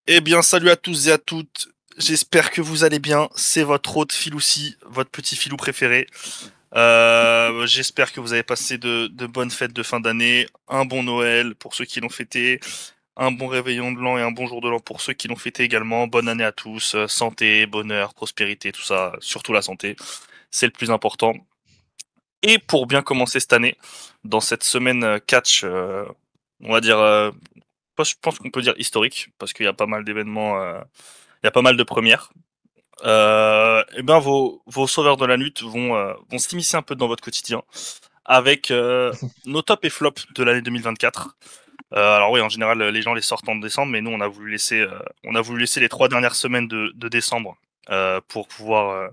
Eh bien, salut à tous et à toutes. J'espère que vous allez bien. C'est votre hôte Filoussi, votre petit filou préféré. J'espère que vous avez passé de bonnes fêtes de fin d'année, un bon Noël pour ceux qui l'ont fêté, un bon réveillon de l'an et un bon jour de l'an pour ceux qui l'ont fêté également. Bonne année à tous. Santé, bonheur, prospérité, tout ça. Surtout la santé. C'est le plus important. Et pour bien commencer cette année, dans cette semaine catch, on va dire, je pense qu'on peut dire historique, parce qu'il y a pas mal d'événements. Il y a pas mal de premières. Et ben vos sauveurs de la lutte vont s'immiscer un peu dans votre quotidien avec nos top et flops de l'année 2024. Alors oui, en général, les gens les sortent en décembre, mais nous on a voulu laisser les 3 dernières semaines de décembre pour pouvoir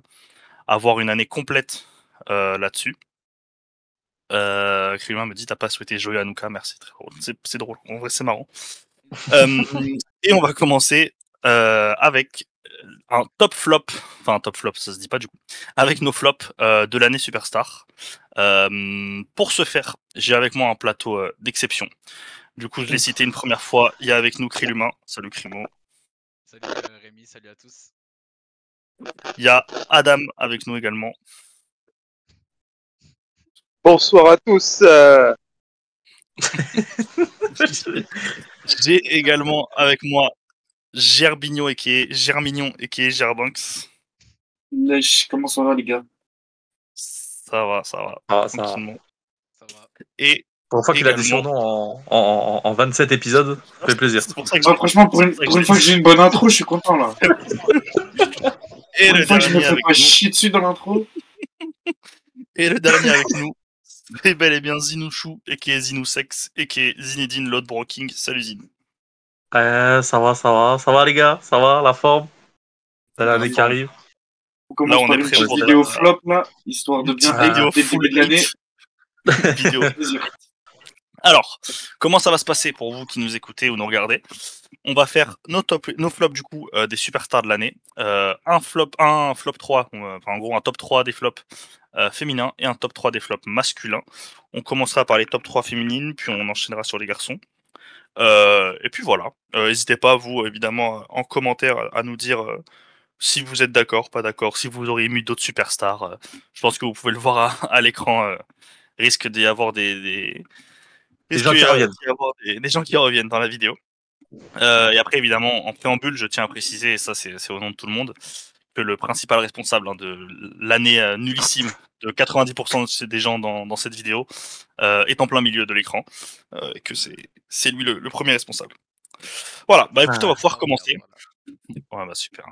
avoir une année complète là-dessus. Krillin me dit t'as pas souhaité joyeux Hanouka, merci, très drôle. C'est drôle, en vrai c'est marrant. Euh, et on va commencer avec un top flop, enfin un top flop, ça se dit pas du coup, avec nos flops de l'année Superstar. Pour ce faire, j'ai avec moi un plateau d'exception. Du coup, je l'ai cité une première fois. Il y a avec nous Krilumain. Salut Krimo. Salut Rémi, salut à tous. Il y a Adam avec nous également. Bonsoir à tous. J'ai également avec moi Gerbignon et qui est Germignon et qui est Gerbanks. Comment ça va, les gars? Ça va, Ah, ça va. tranquillement. Ça va. Et Pour une fois qu'il a des également- surnoms en 27 épisodes, ça fait plaisir. C'est pour ça que Ah, franchement, pour une fois que j'ai une bonne intro, je suis content là. Et Pour le une fois que je me dernier fais avec pas nous. chier dessus dans l'intro. Et le dernier avec nous, c'est bel et bien Zinouchou, et qui est Zinousex, et qui est Zinedine Lord Broking. Salut Zin. Ça va les gars, ça va, la forme, c'est l'année qui arrive. On commence Là, on par est une prêt petite pour vidéo flop là, histoire de une bien petite vidéo hyper dès le full début de l'année. vidéo. Alors, comment ça va se passer pour vous qui nous écoutez ou nous regardez? On va faire nos flops du coup des superstars de l'année. Un flop 3, enfin en gros un top 3 des flops féminins et un top 3 des flops masculins. On commencera par les top 3 féminines, puis on enchaînera sur les garçons. Et puis voilà. N'hésitez pas, vous, évidemment, en commentaire à nous dire si vous êtes d'accord, pas d'accord, si vous auriez mis d'autres superstars. Je pense que vous pouvez le voir à l'écran. Risque d'y avoir Des gens qui reviennent. d'y avoir des gens qui reviennent dans la vidéo. Et après, évidemment, en préambule, je tiens à préciser, et ça c'est au nom de tout le monde, que le principal responsable de l'année nullissime de 90% des gens dans cette vidéo est en plein milieu de l'écran, et que c'est lui le premier responsable. Voilà, bah écoutez, on va pouvoir commencer. Ouais, bah super.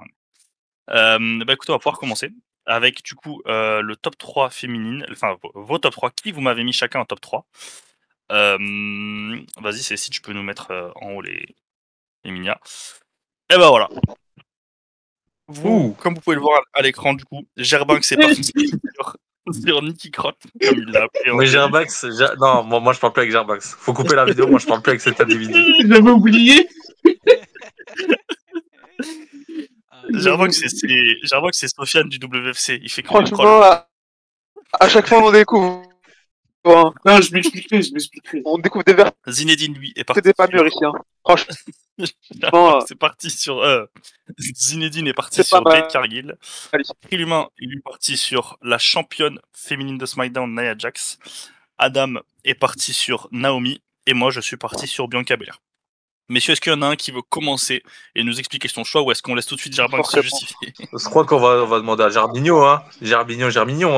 Bah écoutez, on va pouvoir commencer avec du coup le top 3 féminine, enfin vos top 3, qui vous m'avez mis chacun en top 3. Vas-y, si tu peux nous mettre en haut les Minia. Et ben voilà. Vous, comme vous pouvez le voir à l'écran, du coup, Gerbank c'est parti sur Nicky Crotte, comme il l'a appelé. Mais Gerbax, non, moi je parle plus avec Gerbax. Faut couper la vidéo, moi je parle plus avec cet individu. J'avais oublié. Gerbank c'est Sofiane du WFC. Il fait que Franchement, à chaque fois on découvre. Non, je m'expliquerai. On découvre des verres. Zinedine, lui, est C'est parti. des pas mûrs ici. Hein. Franchement, c'est parti sur. Zinedine est parti c'est sur pas Jade mal. Cargill. Krilumain, il est parti sur la championne féminine de SmackDown, Nia Jax. Adam est parti sur Naomi. Et moi, je suis parti sur Bianca Belair. Messieurs, est-ce qu'il y en a un qui veut commencer et nous expliquer son choix ou est-ce qu'on laisse tout de suite Gerbank se justifier? Je crois qu'on va demander à Germignon, hein. Germignon,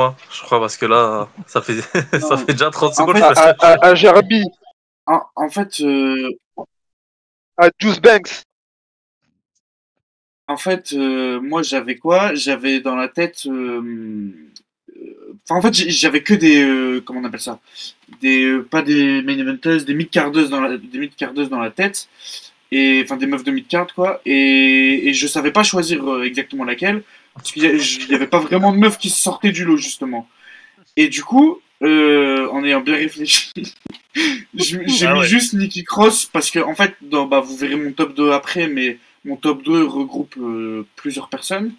hein. Je crois parce que là, ça fait, ça fait déjà 30 secondes. À Gerbi. En fait, à Juice Banks. En fait, moi j'avais quoi? J'avais dans la tête. Enfin, en fait, j'avais que des. Comment on appelle ça? Pas des main eventers, des mid-cardeuses dans la tête. Et, enfin, des meufs de mid-card, quoi. Et je savais pas choisir exactement laquelle. Parce qu'il y avait pas vraiment de meufs qui sortaient du lot, justement. Et du coup, en ayant bien réfléchi, j'ai mis juste Nikki Cross parce que, en fait, vous verrez mon top 2 après, mais mon top 2 regroupe plusieurs personnes.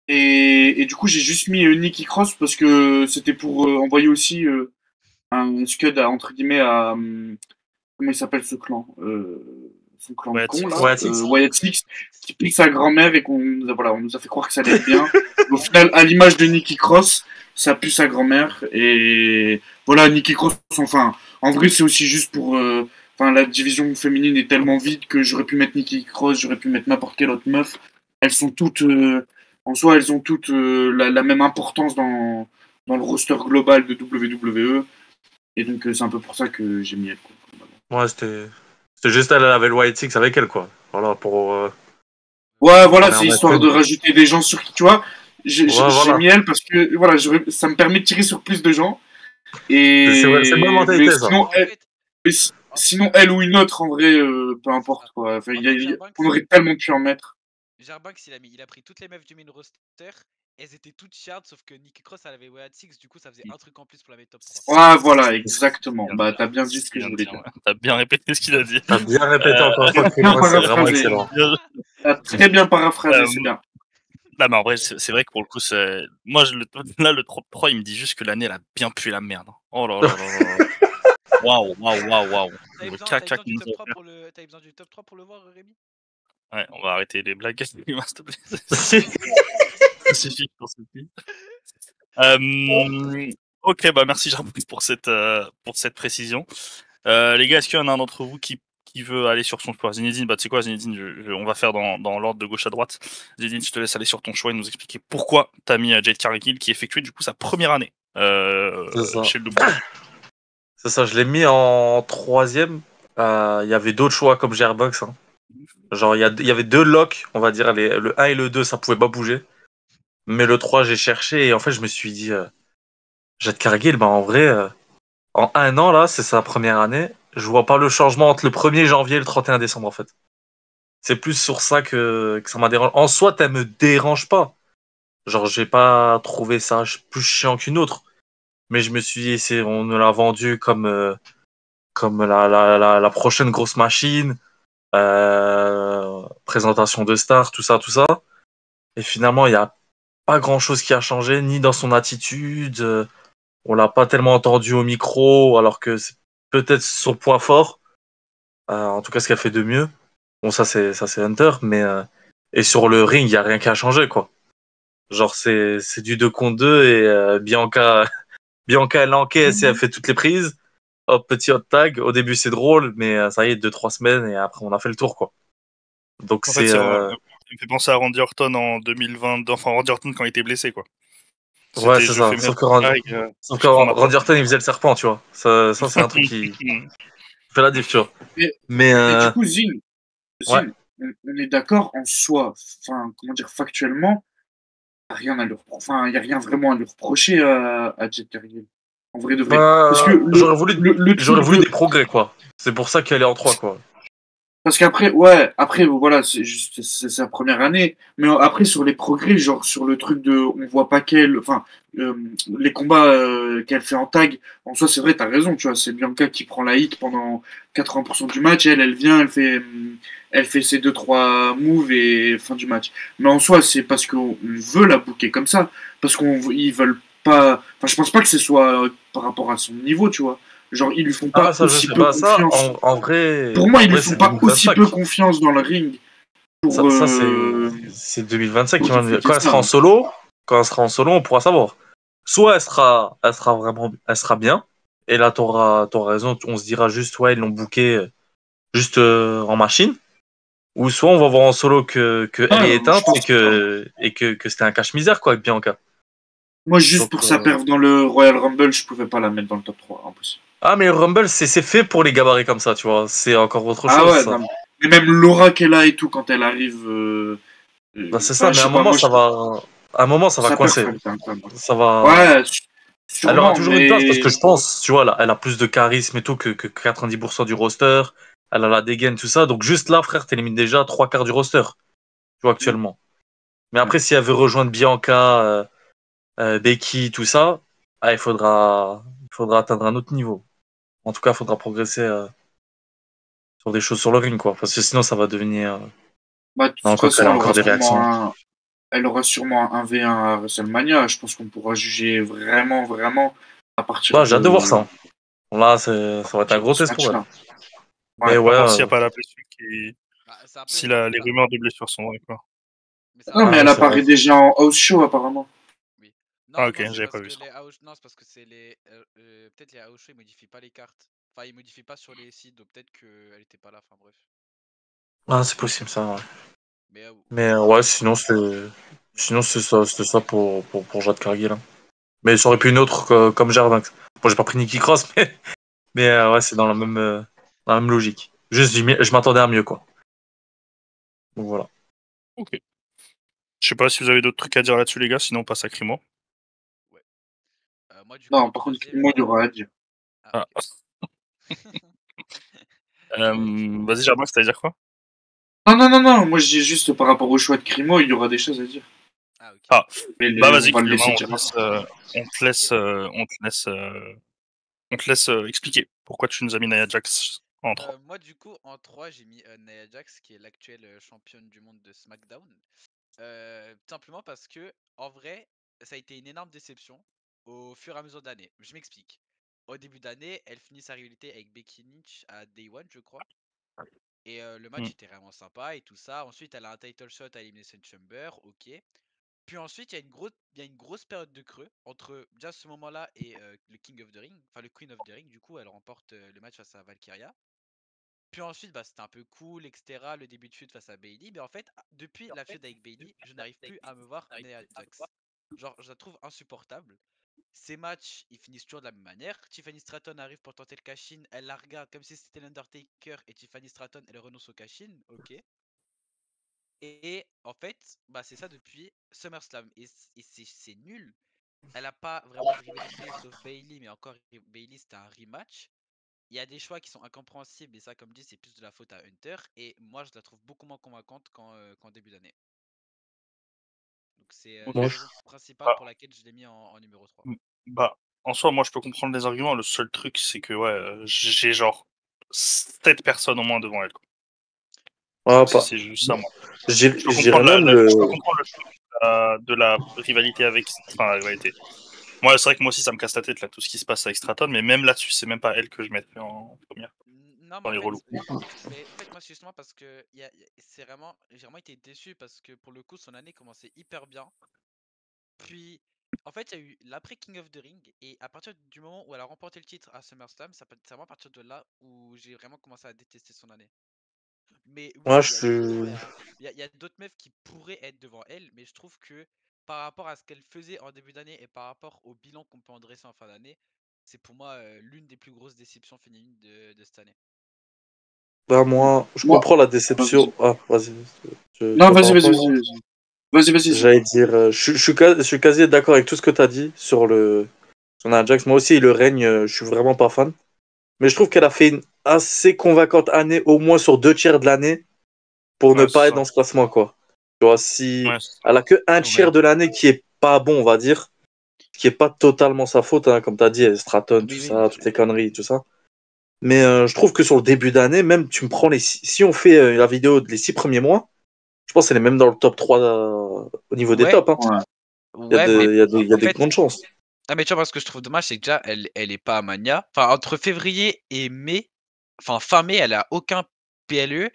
Et du coup, j'ai juste mis Nikki Cross parce que c'était pour envoyer aussi un scud entre guillemets à. Comment il s'appelle ce clan son clan Wyatt de con, là, Wyatt Six. Wyatt Six, qui pique sa grand-mère et on nous a fait croire que ça allait être bien. Au final, à l'image de Nikki Cross, ça pue sa grand-mère. Et voilà, Nikki Cross, enfin, en vrai, c'est aussi juste pour. Enfin, la division féminine est tellement vide que j'aurais pu mettre Nikki Cross, j'aurais pu mettre n'importe quelle autre meuf. Elles sont toutes. En soi, elles ont toutes la même importance dans le roster global de WWE. Et donc, c'est un peu pour ça que j'ai mis elle, quoi. Ouais, c'était juste elle avait le White Six avec elle, quoi. Voilà, pour. Ouais, voilà, Ouais, c'est on a histoire fait- de rajouter des gens sur qui, tu vois. J'ai voilà. mis elle parce que voilà, ça me permet de tirer sur plus de gens. C'est vrai, c'est une bonne mentalité, Mais ça. sinon, En fait, sinon, elle ou une autre, en vrai, peu importe, quoi. Enfin, En fait, Jarbanks, on aurait tellement pu en mettre. il a pris toutes les meufs du main roster. Elles étaient toutes chiardes, sauf que Nikki Cross, elle avait Wyatt Six, du coup, ça faisait un truc en plus pour la mettre top 3. Ouais, voilà, exactement. Bah, t'as bien dit ce que je voulais dire. Ouais. T'as bien répété ce qu'il a dit. T'as bien répété encore une fois, Bien Chris, c'est vraiment paraphrasé. excellent. T'as très bien paraphrasé, c'est bien. Non, mais en vrai, c'est vrai que pour le coup, moi, là, le top 3, il me dit juste que l'année, elle a bien pué la merde. Oh là là là là là. Waouh, waouh, waouh, waouh. T'avais Le besoin, caca qu'il nous a offert. t'avais besoin du top 3 pour le voir, Rémi? Ouais, on va arrêter les blagues, s'il te plaît. Ça suffit pour ce petit. Ok, bah merci Jean pour cette précision. Les gars, est-ce qu'il y en a un d'entre vous qui veut aller sur son choix? Zinedine, bah tu sais quoi, Zinedine, on va faire dans l'ordre de gauche à droite. Zinedine, je te laisse aller sur ton choix et nous expliquer pourquoi t'as mis Jade Cargill qui effectuait du coup sa première année C'est ça. chez le C'est ça, je l'ai mis en troisième. Il y avait d'autres choix comme Gearbox. Hein. Genre, il y avait deux locks, on va dire. Le 1 et le 2, ça pouvait pas bouger. Mais le 3, j'ai cherché et en fait, je me suis dit, Jade Cargill, bah en vrai, en un an, là, c'est sa première année. Je vois pas le changement entre le 1er janvier et le 31 décembre, en fait. C'est plus sur ça que ça m'a dérangé. En soi, elle me dérange pas. Genre, j'ai pas trouvé ça plus chiant qu'une autre. Mais je me suis dit, on me l'a vendu comme la prochaine grosse machine, présentation de stars, tout ça, tout ça. Et finalement, il n'y a pas grand-chose qui a changé, ni dans son attitude. On l'a pas tellement entendu au micro, alors que c'est peut-être son point fort. En tout cas, ce qu'elle fait de mieux. Bon, ça c'est Hunter, mais et sur le ring, il y a rien qui a changé, quoi. Genre, c'est du 2 contre 2 et Bianca, elle encaisse et elle fait toutes les prises. Hop, petit hot tag. Au début, c'est drôle, mais ça y est, 2-3 semaines et après, on a fait le tour, quoi. Donc, En fait, c'est. il me fait penser à Randy Orton en 2020, enfin Randy Orton quand il était blessé, quoi. Ouais, C'était c'est je ça. fais mes Sauf que, blagues, je prends ma Randy place. Orton, il faisait le serpent, tu vois. Ça c'est un truc qui fait la diff, tu vois. Mais, Mais, mais du coup, ouais. On est d'accord en soi, enfin, comment dire, factuellement, rien à lui enfin, il n'y a rien vraiment à lui reprocher à Jade Cargill. En vrai de vrai. Parce que J'aurais voulu de, des progrès, quoi. C'est pour ça qu'elle est en 3, quoi. Parce qu'après, ouais, après, voilà, c'est sa première année. Mais après, sur les progrès, genre sur le truc de, on voit pas qu'elle, enfin, les combats qu'elle fait en tag, en soi, c'est vrai, t'as raison, tu vois, c'est Bianca qui prend la hit pendant 80% du match, elle vient, elle fait ses 2-3 moves et fin du match. Mais en soi, c'est parce qu'on veut la booker comme ça, parce ils veulent pas, enfin, je pense pas que ce soit par rapport à son niveau, tu vois. Genre, ils lui font pas Ça, je aussi sais peu pas. Ça, confiance. en vrai. Pour moi, En ils lui vrai, font c'est pas aussi 2025. peu confiance dans le ring. Pour, Ça, c'est 2025 qui pour va nous dire. justifier ça. Quand elle sera en solo, on pourra savoir. Soit elle sera bien. Et là, t'auras raison. On se dira juste, ouais, ils l'ont booké juste en machine. Ou soit on va voir en solo que elle Ah, est je éteinte pense et que c'était un cache-misère, quoi, avec Bianca. Moi, juste Donc, pour sa perf dans le Royal Rumble, je pouvais pas la mettre dans le top 3. Impossible. Ah, mais le Rumble, c'est fait pour les gabarits comme ça, tu vois. C'est encore autre Ah chose, ouais, ça. non. Mais même Laura qu'elle a et tout, quand elle arrive. Bah, c'est ça, mais Je à un sais pas, moment, moi, à un moment, ça va sa perf, coincer. elle était incroyable. Ça va. Ouais, Elle aura sûrement, toujours une place parce que mais. je pense, tu vois, elle a plus de charisme et tout que 90% du roster. Elle a la dégaine, tout ça. Donc juste là, frère, t'élimines déjà trois quarts du roster, tu vois, actuellement. Mais après, si elle veut rejoindre Bianca, Becky, tout ça, il faudra atteindre un autre niveau. En tout cas, il faudra progresser sur des choses sur le ring, quoi. Parce que sinon, ça va devenir. Bah, de toute Non, quoi qu'elle façon, a encore des réactions. elle aura sûrement un V1 à WrestleMania. Je pense qu'on pourra juger vraiment, vraiment à partir Ouais, j'ai hâte de voir de, ça. Là, ça va être un de gros ce test pour elle. match-là. Mais On va ouais, voir s'il n'y a pas la blessure qui. Bah, c'est un peu Si énorme, les enfin, rumeurs de blessure sont vraies, quoi. mais ça Non, va mais Ah, elle c'est vrai. apparaît déjà en house show, apparemment. Oui. Ah, Non, ok, non, c'est j'avais parce pas que vu ça. les house... Non, c'est parce que c'est les... peut-être les house shows, ils modifient pas les cartes. Enfin, ils modifient pas sur les sites, donc peut-être qu'elle était pas là, enfin bref. Ah, c'est possible ça, ouais. Mais Mais oui, ouais, sinon c'était ça pour Jade Cargill. Hein. Mais ça aurait pu une autre comme Jardin. Bon, j'ai pas pris Nikki Cross, mais ouais, c'est dans la même logique. Juste, je m'attendais à mieux, quoi. Donc voilà. Ok. Je sais pas si vous avez d'autres trucs à dire là-dessus, les gars, sinon on passe à Crimo. ouais. Moi, du coup, Non, en par contre, troisième... moi, il y aura à dire. Ah, Ah. ok. Du coup, Vas-y, Germain, c'est-à-dire quoi? Non. Moi, je dis juste par rapport au choix de Crimo, il y aura des choses à dire. ah, ok. Ah, Mais bah on vas-y, va le Clément, laisser on dire. te laisse, on te laisse expliquer pourquoi tu nous as mis Nia Jax en 3. Moi, du coup, en 3, j'ai mis Nia Jax, qui est l'actuelle championne du monde de SmackDown. Simplement parce que, en vrai, ça a été une énorme déception au fur et à mesure de l'année. Je m'explique. Au début d'année, elle finit sa rivalité avec Becky Lynch à Day One, je crois. Et le match était vraiment sympa et tout ça. Ensuite, elle a un title shot à Elimination Chamber, ok. Puis ensuite, il y a une grosse période de creux entre déjà ce moment-là et le King of the Ring, enfin le Queen of the Ring. Du coup, elle remporte le match face à Valkyria. Puis ensuite, bah, c'était un peu cool, etc. Le début de feud face à Bailey. Mais en fait, depuis la feud avec Bailey, je n'arrive plus à me voir Nia Jax. Genre, je la trouve insupportable. Ces matchs, ils finissent toujours de la même manière. Tiffany Stratton arrive pour tenter le cash-in. Elle la regarde comme si c'était l'Undertaker. Et Tiffany Stratton, elle renonce au cash-in. Ok. Et en fait, bah, c'est ça depuis SummerSlam. Et c'est nul. Elle a pas vraiment de rivalité sauf Bailey. Mais encore, Bailey, c'était un rematch. Il y a des choix qui sont incompréhensibles et ça, comme dit, c'est plus de la faute à Hunter. Et moi, je la trouve beaucoup moins convaincante qu'en début d'année. Donc, c'est Moi, la je- raison principale Bah, pour laquelle je l'ai mis en numéro 3. bah, en soi, moi, je peux comprendre les arguments. Le seul truc, c'est que ouais, j'ai genre 7 personnes au moins devant elle, quoi. ah, Ouais, pas. C'est juste ça, moi. Je Je peux dirais comprendre même le. je peux comprendre le choix de la rivalité avec. Enfin, la rivalité. Moi, c'est vrai que moi aussi, ça me casse la tête, là, tout ce qui se passe avec Stratton, mais même là-dessus, c'est même pas elle que je mettrais en première, Non, mais dans en les fait, relous. moi, c'est justement parce que j'ai vraiment été déçu parce que pour le coup, son année commençait hyper bien. Puis, en fait, il y a eu l'après King of the Ring et à partir du moment où elle a remporté le titre à SummerSlam, c'est vraiment à partir de là où j'ai vraiment commencé à détester son année. Mais Moi, oui, je il y a suis. effectivement, il y a d'autres meufs qui pourraient être devant elle, mais je trouve que par rapport à ce qu'elle faisait en début d'année et par rapport au bilan qu'on peut en dresser en fin d'année, c'est pour moi l'une des plus grosses déceptions féminines de cette année. Bah, moi, je Moi, comprends la vas-y. déception. Ah, vas-y. Tu Non, vas par rapport. vas-y. J'allais dire. Je suis quasi d'accord avec tout ce que tu as dit sur Nia Jax. Moi aussi, le règne, je suis vraiment pas fan. Mais je trouve qu'elle a fait une assez convaincante année, au moins sur 2 tiers de l'année, pour ne Ouais, pas c'est être ça. dans ce classement, quoi. Tu vois, si Ouais, c'est ça. elle a que un Ouais. tiers de l'année qui est pas bon, on va dire, ce qui est pas totalement sa faute, hein, comme tu as dit, Stratton, tout Oui, oui, bien ça, sûr. toutes les conneries, tout ça. Mais je trouve que sur le début d'année, même tu me prends si on fait la vidéo des 6 premiers mois, je pense qu'elle est même dans le top 3 au niveau des Ouais, tops. Hein. Ouais. ouais, mais Il y a en des fait, grandes chances. ah mais tu vois, moi, ce que je trouve dommage, c'est que déjà, elle est pas à Mania. Enfin, entre février et mai, enfin fin mai, elle a aucun PLE.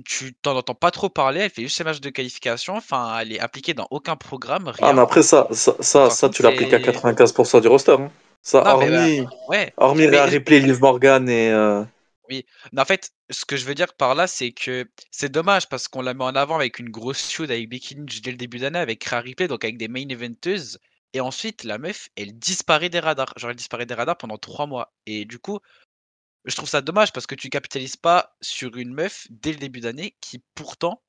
Tu t'en entends pas trop parler, elle fait juste ses matchs de qualification, enfin elle est impliquée dans aucun programme, Ah, mais rien. après, Donc en somme tu l'appliques à c'est... 95% du roster. Hein. Ça, Non mais bah, ouais, hormis Rhea mais Ripley, Liv Morgan et. oui. Mais en fait, ce que je veux dire par là, c'est que c'est dommage parce qu'on la met en avant avec une grosse feud avec Becky Lynch dès le début d'année, avec Rhea Ripley, donc avec des main eventeuses. Et ensuite, la meuf, elle disparaît des radars. Genre, elle disparaît des radars pendant 3 mois. Et du coup, je trouve ça dommage parce que tu capitalises pas sur une meuf dès le début d'année qui pourtant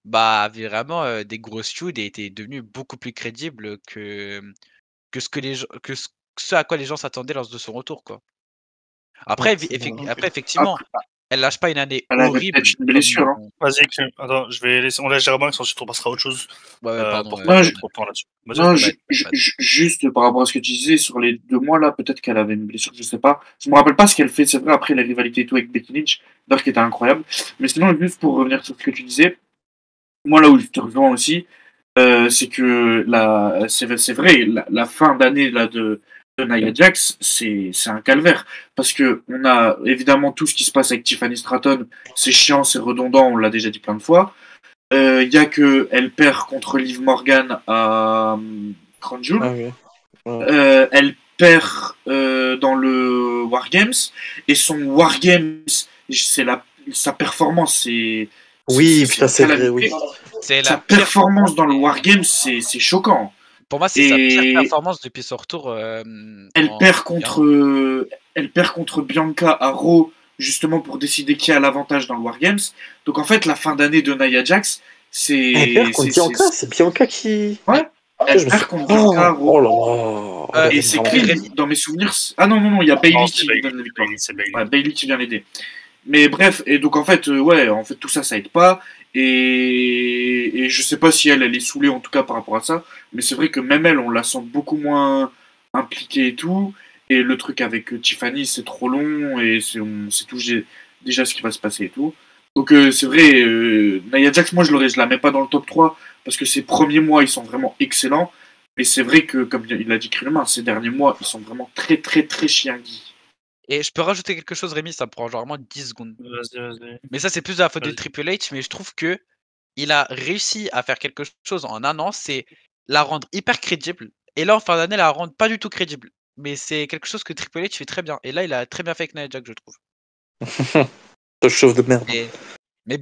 bah, avait vraiment, des grosses feuds et était devenue beaucoup plus crédible que ce que les gens ce à quoi les gens s'attendaient lors de son retour, quoi. Ouais, Après c'est vrai. après effectivement, Après, elle lâche pas une année elle avait horrible peut-être une comme blessure. Hein. Vas-y, attends, on laisse Germain, ensuite on passera à autre chose, ouais, pardon, pour pas Non, perdre trop de temps là-dessus. Vas-y, my non, vas-y. bad, my bad. juste par rapport à ce que tu disais, sur les 2 mois là, peut-être qu'elle avait une blessure, je sais pas. Je me rappelle pas ce qu'elle fait, c'est vrai, après la rivalité et tout avec Becky Lynch, d'ailleurs qui était incroyable. Mais sinon, juste pour revenir sur ce que tu disais, moi là où je te rejoins aussi, c'est que c'est vrai, la fin d'année là, de Nia Jax, c'est un calvaire. Parce que on a évidemment tout ce qui se passe avec Tiffany Stratton, c'est chiant, c'est redondant, on l'a déjà dit plein de fois. Il y a que elle perd contre Liv Morgan à Crown Jewel. Ah, oui. Elle perd dans le Wargames. Et son Wargames, sa performance, c'est. Oui, putain, c'est vrai, calamité. oui. C'est Sa la pire performance dans le Wargames, c'est choquant. Pour moi, c'est sa pire Et- performance depuis son retour. Elle en- perd contre Bianca à Raw, justement pour décider qui a l'avantage dans le Wargames. Donc en fait, la fin d'année de Nia Jax, c'est. Elle perd contre Bianca, c'est Bianca qui. Ouais. Ah, Elle je me perd suis- contre Bianca à Raw. Oh là là. Euh, Et c'est Vraiment. clean dans mes souvenirs. Ah non, il y a Bailey Non, qui c'est Bailey, donne la victoire. c'est Bailey. Ouais, Bailey qui vient l'aider. Mais bref, et donc en fait, tout ça, ça aide pas. Et je sais pas si elle est saoulée en tout cas par rapport à ça. Mais c'est vrai que même elle, on la sent beaucoup moins impliquée et tout. Et le truc avec Tiffany, c'est trop long et on sait tout déjà ce qui va se passer et tout. Donc c'est vrai, Nia Jax, moi je la mets pas dans le top 3 parce que ses premiers mois, ils sont vraiment excellents. Mais c'est vrai que, comme il a dit Krillman, ces derniers mois, ils sont vraiment très très très chiangui. Et je peux rajouter quelque chose, Rémi, ça prend genre vraiment 10 secondes. Vas-y. Mais ça, c'est plus de la faute de Vas-y. Triple H, mais je trouve que il a réussi à faire quelque chose en un an, c'est la rendre hyper crédible. Et là, en fin d'année, la rendre pas du tout crédible. Mais c'est quelque chose que Triple H fait très bien. Et là, il a très bien fait avec Nia Jax, je trouve. Ce chauve de merde. Mais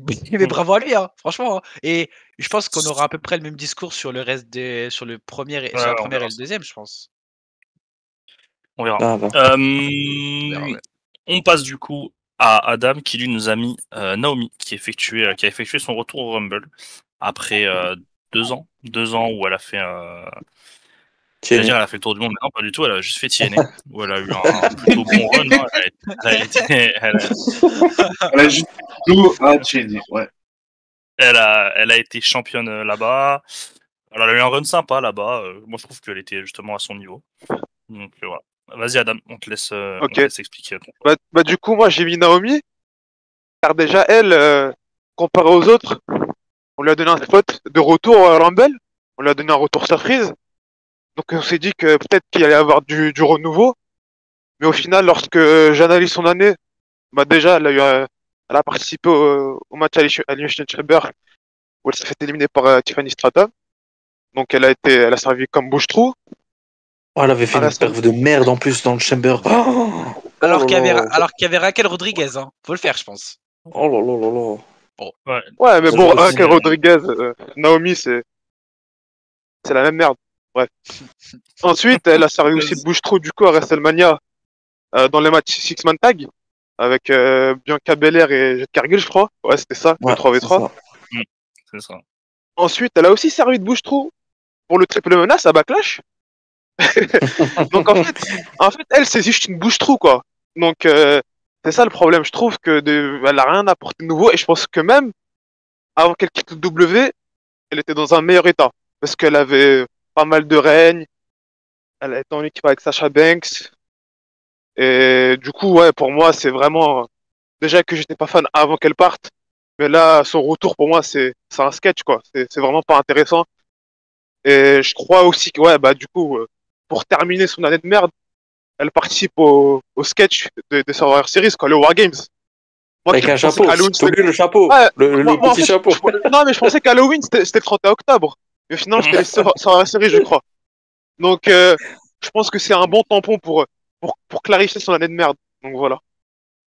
bravo à lui, hein, franchement. Hein. Et je pense qu'on aura à peu près le même discours sur le reste sur le premier sur la on première verra et le deuxième, je pense. On verra. Ah, bah. verra, ouais. On passe du coup à Adam qui lui nous a mis Naomi qui a effectué son retour au Rumble après 2 ans. 2 ans où elle a fait Tiens. elle a fait le tour du monde, mais non, pas du tout, elle a juste fait TNA, où elle a eu un plutôt bon run. Hein. Elle a juste joué à Cheney, ouais. Elle a été championne là-bas. Alors, elle a eu un run sympa là-bas. Moi, je trouve qu'elle était justement à son niveau. Donc, voilà. Vas-y, Adam, on te laisse expliquer. Bah, du coup, moi, j'ai mis Naomi. Car déjà, elle, comparée aux autres, on lui a donné un spot de retour à Rumble. On lui a donné un retour surprise. Donc, on s'est dit que peut-être qu'il allait y avoir du renouveau. Mais au final, lorsque j'analyse son année, bah, déjà, elle a participé au match à Elimination Chamber où elle s'est fait éliminer par Tiffany Stratton. Donc, elle a servi comme bouche-trou. Oh, elle avait fait Ah, une perf de merde en plus dans le Chamber. Oh, Alors qu'il y avait, là Raquel Rodriguez, hein. Faut le faire, je pense. Oh là là là là. Ouais, mais C'est bon, possible. Raquel Rodriguez, Naomi, c'est la même merde. Bref. Ensuite, elle a servi aussi de bouche-trou du coup à WrestleMania dans les matchs Six-Man Tag avec Bianca Belair et Jade Cargill, je crois. Ouais, c'était ça, le Ouais, 3v3. C'est ça. Ensuite, elle a aussi servi de bouche-trou pour le triple menace à Backlash. Donc en fait, elle, c'est juste une bouche-trou, quoi. Donc, c'est ça le problème. Je trouve elle a rien apporté de nouveau et je pense que même avant qu'elle quitte le W, elle était dans un meilleur état parce qu'elle avait pas mal de règnes. Elle était en équipe avec Sasha Banks. Et du coup, ouais, pour moi, c'est vraiment. Déjà que j'étais pas fan avant qu'elle parte. Mais là, son retour, pour moi, c'est un sketch, quoi. C'est vraiment pas intéressant. Et je crois aussi que, ouais, bah, du coup, pour terminer son année de merde, elle participe au sketch de Survivor Series, quoi, le War Games. Moi, Avec qui un pensais chapeau. qu'Halloween, T'oublies le chapeau. Ouais, Le moi, en petit fait, chapeau. Non, mais je pensais qu'Halloween, c'était le 31 octobre. Mais finalement, c'était les Survivor Series, je crois. Donc, je pense que c'est un bon tampon pour clarifier son année de merde. Donc voilà.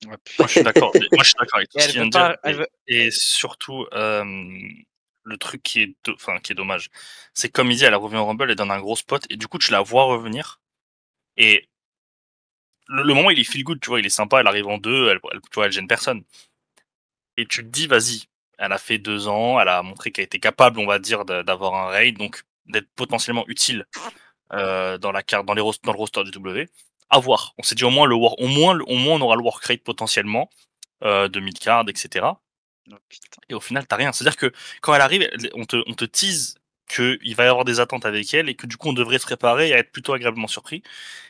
Ouais, puis- Moi, je suis d'accord. Moi, je suis d'accord avec tout Et ce elle qu'il vient veut de dire. pas- elle veut- Et surtout, le truc qui est dommage, c'est que comme il dit, elle revient au Rumble et donne un gros spot, et du coup, tu la vois revenir. Et le moment, il est feel good, tu vois, il est sympa, elle arrive en 2, tu vois, elle gêne personne. Et tu te dis, vas-y, elle a fait 2 ans, elle a montré qu'elle était capable, on va dire, d'avoir un raid, donc d'être potentiellement utile dans la carte, dans le roster du W. À voir. On s'est dit au moins au moins on aura le work rate potentiellement de mid-card, etc. Oh, putain. Et au final, t'as rien. C'est-à-dire que quand elle arrive, on te tease qu'il va y avoir des attentes avec elle et que du coup, on devrait se préparer à être plutôt agréablement surpris.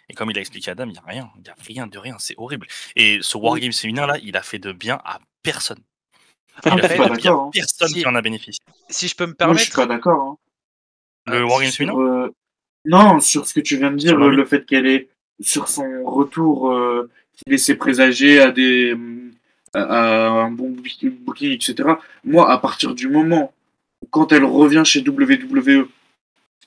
Et comme il a expliqué à Adam, il n'y a rien. Il n'y a rien de rien. C'est horrible. Et ce Wargame féminin là, il a fait de bien à personne. Il Ah, a je fait suis pas de bien d'accord, hein. à personne Si- qui en a bénéficié. Si je peux me Moi, je suis permettre, pas d'accord. Hein. Le Wargame Sur, féminin non, sur ce que tu viens de dire, Sur Naomi le fait qu'elle ait sur son retour qui laissait présager à un bon booking, etc. Moi, à partir du moment où quand elle revient chez WWE,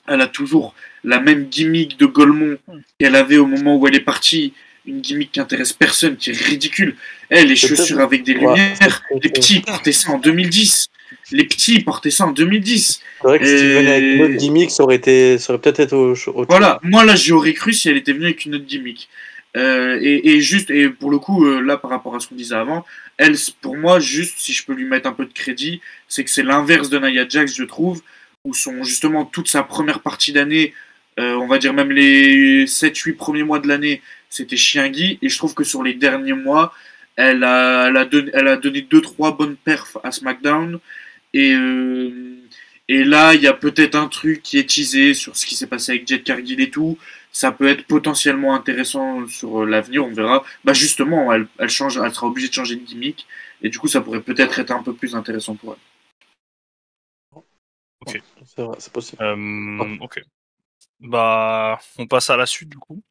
elle a toujours la même gimmick de Golemont qu'elle avait au moment où elle est partie. Une gimmick qui intéresse personne, qui est ridicule. Les chaussures avec des lumières, les petits portaient ça en 2010. Les petits portaient ça en 2010. C'est vrai que si tu venais avec une autre gimmick, ça aurait peut-être été autre Voilà, moi là j'aurais cru si elle était venue avec une autre gimmick. Et pour le coup, là par rapport à ce qu'on disait avant, elle, pour moi, juste si je peux lui mettre un peu de crédit, c'est que c'est l'inverse de Nia Jax, je trouve, où justement toute sa première partie d'année, on va dire même les 7-8 premiers mois de l'année, c'était chiingui, et je trouve que sur les derniers mois, elle a donné 2-3 bonnes perfs à SmackDown, et, euh, et là, il y a peut-être un truc qui est teasé sur ce qui s'est passé avec Jade Cargill et tout. Ça peut être potentiellement intéressant sur l'avenir, on verra. Bah justement, elle sera obligée de changer de gimmick, et du coup, ça pourrait peut-être être un peu plus intéressant pour elle. Ok. C'est vrai, c'est possible. Ok. Bah, on passe à la suite du coup.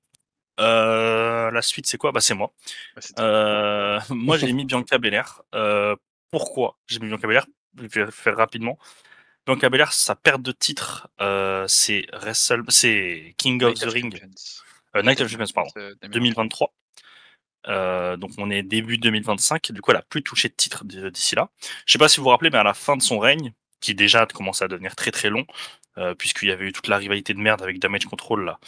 La suite, c'est quoi? Bah, c'est moi. Moi, j'ai mis Bianca Belair. Pourquoi j'ai mis Bianca Belair? Je vais faire rapidement. Bianca Belair, sa perte de titre, c'est King of the Ring, Night of Champions, pardon, 2023. Donc on est début 2025. Du coup, elle a plus touché de titre d'ici là. Je sais pas si vous vous rappelez, mais à la fin de son règne, qui déjà commençait à devenir très très long, puisqu'il y avait eu toute la rivalité de merde avec Damage Control là.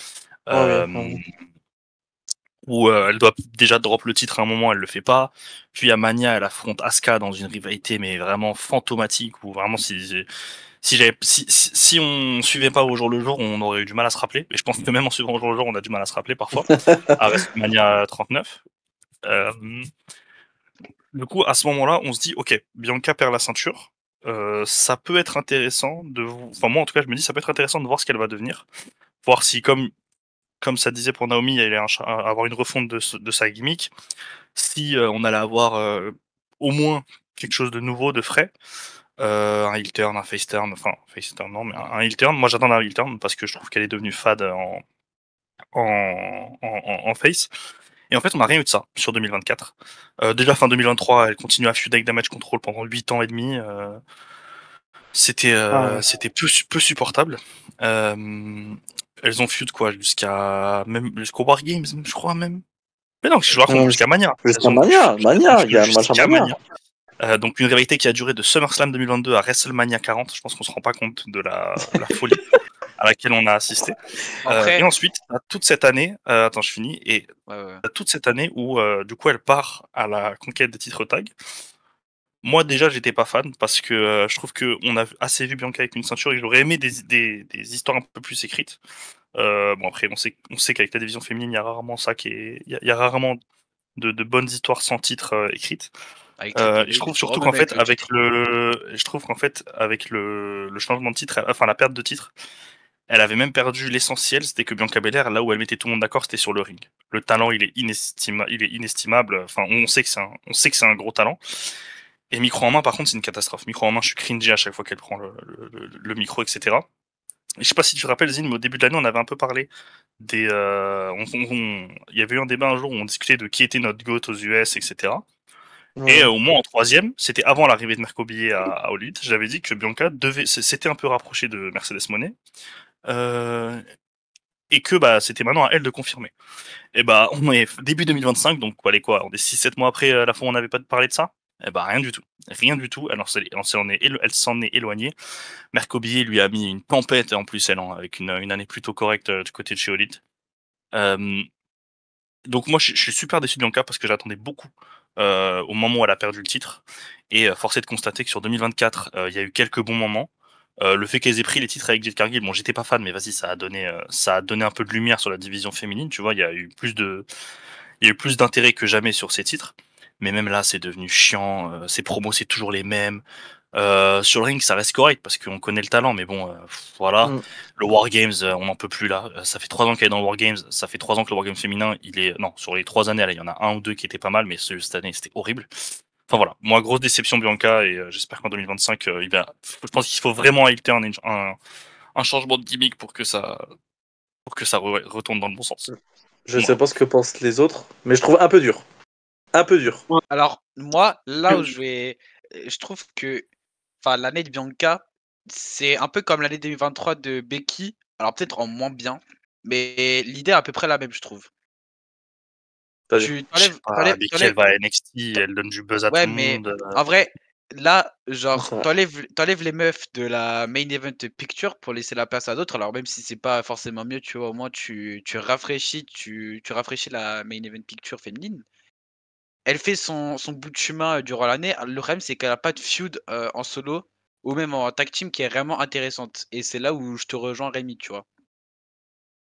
Où elle doit déjà drop le titre à un moment, elle le fait pas. Puis à Mania, elle affronte Asuka dans une rivalité mais vraiment fantomatique, où vraiment si on suivait pas au jour le jour, on aurait eu du mal à se rappeler. Et je pense que même en suivant au jour le jour, on a du mal à se rappeler parfois. À WrestleMania 39. Du coup, à ce moment-là, on se dit, ok, Bianca perd la ceinture. Ça peut être intéressant enfin moi en tout cas, je me dis, ça peut être intéressant de voir ce qu'elle va devenir, voir si comme ça disait pour Naomi, elle allait avoir une refonte de sa gimmick. Si on allait avoir au moins quelque chose de nouveau, de frais, un heel turn, un face turn, enfin face turn non, mais un heel turn. Moi j'attends un heel turn parce que je trouve qu'elle est devenue fade en face. Et en fait, on n'a rien eu de ça sur 2024. Déjà fin 2023, elle continue à feud avec Damage Control pendant 8 ans et demi. C'était peu supportable. Elles ont feud quoi jusqu'au War Games, je crois même. Mais non, je raconte jusqu'à Mania. Jusqu'à Mania, il y a un match à Mania. Donc une rivalité qui a duré de SummerSlam 2022 à WrestleMania 40. Je pense qu'on se rend pas compte de la folie à laquelle on a assisté. Et ensuite, toute cette année, attends, je finis. Et toute cette année où du coup elle part à la conquête des titres tag. Moi déjà j'étais pas fan parce que je trouve que on a assez vu Bianca avec une ceinture et j'aurais aimé des histoires un peu plus écrites. Bon après on sait qu'avec la division féminine il y a rarement ça il y a rarement de bonnes histoires sans titre écrites. Je trouve surtout qu'en fait avec le changement de titre, enfin la perte de titre, elle avait même perdu l'essentiel, c'était que Bianca Belair, là où elle mettait tout le monde d'accord, c'était sur le ring. Le talent, il est inestimable. Enfin, on sait que c'est un gros talent. Et micro en main, par contre, c'est une catastrophe. Micro en main, je suis cringy à chaque fois qu'elle prend le micro, etc. Et je sais pas si tu te rappelles, Zine, mais au début de l'année, on avait un peu parlé il y avait eu un débat un jour où on discutait de qui était notre GOAT aux US, etc. Et au moins en troisième, c'était avant l'arrivée de Marco Billet à All Elite, j'avais dit que Bianca s'était un peu rapproché de Mercedes Moné. Et que bah c'était maintenant à elle de confirmer. Et bah on est début 2025, donc on est 6-7 mois après la fois où on n'avait pas parlé de ça. Et bah rien du tout. Rien du tout. Alors elle s'en est éloignée. Mercobier lui a mis une tempête en plus, avec une année plutôt correcte du côté de chez All Elite. Donc moi je suis super déçu de Bianca parce que j'attendais beaucoup au moment où elle a perdu le titre. Et force est de constater que sur 2024, il y a eu quelques bons moments. Le fait qu'elles aient pris les titres avec Jade Cargill, bon, j'étais pas fan, mais vas-y, ça a donné un peu de lumière sur la division féminine. Tu vois, il y a eu plus d'intérêt que jamais sur ces titres. Mais même là, c'est devenu chiant. Ces promos, c'est toujours les mêmes. Sur le ring, ça reste correct parce qu'on connaît le talent, mais bon, voilà. Le War Games, on n'en peut plus là. Ça fait 3 ans qu'elle est dans le War Games. Ça fait 3 ans que le War Games féminin, non, sur les 3 années, là, il y en a un ou deux qui étaient pas mal, mais cette année, c'était horrible. Enfin voilà, moi grosse déception Bianca et j'espère qu'en 2025, je pense qu'il faut vraiment alterner un changement de gimmick pour que ça retombe dans le bon sens. Je sais pas ce que pensent les autres, mais je trouve un peu dur. Un peu dur. Alors, moi, là où je trouve que l'année de Bianca, c'est un peu comme l'année 2023 de Becky. Alors, peut-être en moins bien, mais l'idée est à peu près la même, je trouve. C'est-à-dire. Tu Je sais t'enlèves, pas, t'enlèves, Becky, elle t'enlèves- va à NXT, elle donne du buzz à Ouais, tout le mais monde. en vrai, là, Ah, genre, ça va. t'enlèves les meufs de la main event picture pour laisser la place à d'autres. Alors, même si c'est pas forcément mieux, tu vois, au moins tu rafraîchis, tu rafraîchis la main event picture féminine. Elle fait son bout de chemin durant l'année. Le problème, c'est qu'elle a pas de feud en solo ou même en tag team qui est vraiment intéressante. Et c'est là où je te rejoins, Rémi, tu vois.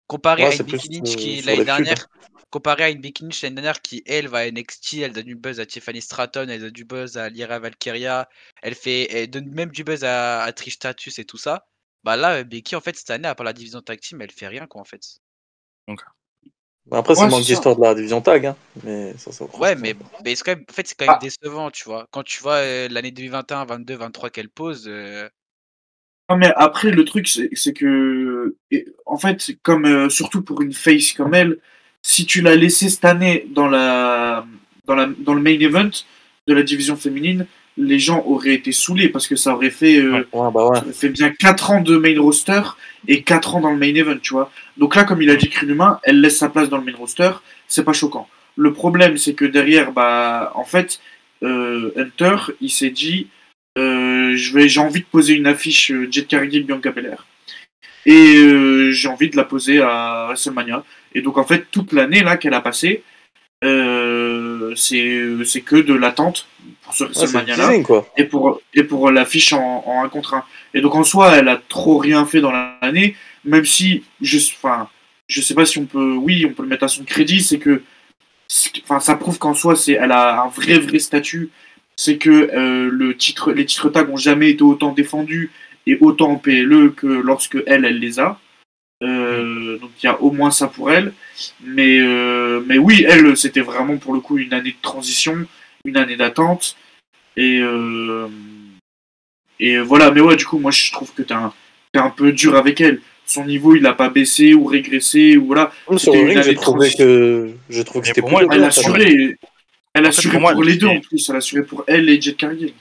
Comparé Ouais, à une c'est plus Becky Lynch qui, sur l'année les feuds. dernière, comparé à une Becky Lynch l'année dernière qui, elle, va à NXT, elle donne du buzz à Tiffany Stratton, elle donne du buzz à Lyra Valkyria, elle donne même du buzz à Trish Stratus et tout ça. Bah là, Becky, en fait, cette année, à part la division tag team, elle fait rien, quoi, en fait. Après, c'est Ouais, le c'est manque ça. d'histoire de la division tag, hein. Mais ça, c'est autre Ouais, chose. mais c'est quand même, en fait, c'est quand même Ah, décevant, tu vois. Quand tu vois l'année 2021, 22, 23 qu'elle pose, non, mais après, le truc, c'est que, en fait, comme surtout pour une face comme elle, si tu l'as laissée cette année dans le main event de la division féminine, les gens auraient été saoulés parce que Ouais, bah ouais. ça aurait fait bien 4 ans de main roster et 4 ans dans le main event, tu vois. Donc là, comme il a dit Crunhumain, elle laisse sa place dans le main roster, c'est pas choquant. Le problème, c'est que derrière, bah, en fait, Hunter, il s'est dit, j'ai envie de poser une affiche Jet Cargill Bianca Belair. Et j'ai envie de la poser à WrestleMania. Et donc en fait, toute l'année là qu'elle a passée, c'est que de l'attente pour ce Ouais, c'est le WrestleMania là teasing, quoi. et pour l'affiche en 1 contre 1. Et donc en soi, elle a trop rien fait dans l'année, même si je sais pas si on peut, oui, on peut le mettre à son crédit, c'est que ça prouve qu'en soi, elle a un vrai statut. C'est que les titres tags ont jamais été autant défendus et autant en PLE que lorsque elle les a. Donc il y a au moins ça pour elle. Mais oui, elle, c'était vraiment pour le coup une année de transition, une année d'attente. Et, voilà, mais ouais, du coup, moi je trouve que t'es un peu dur avec elle. Son niveau, il a pas baissé ou régressé, ou voilà. Même sur C'était le une ring, année de transition. j'ai trouvé que Mais c'était pour moi, plutôt Elle bien, a ça. assuré. Elle a En fait, assuré pour moi, pour les deux c'est- en plus. Elle a assuré pour elle et Jet Cargill.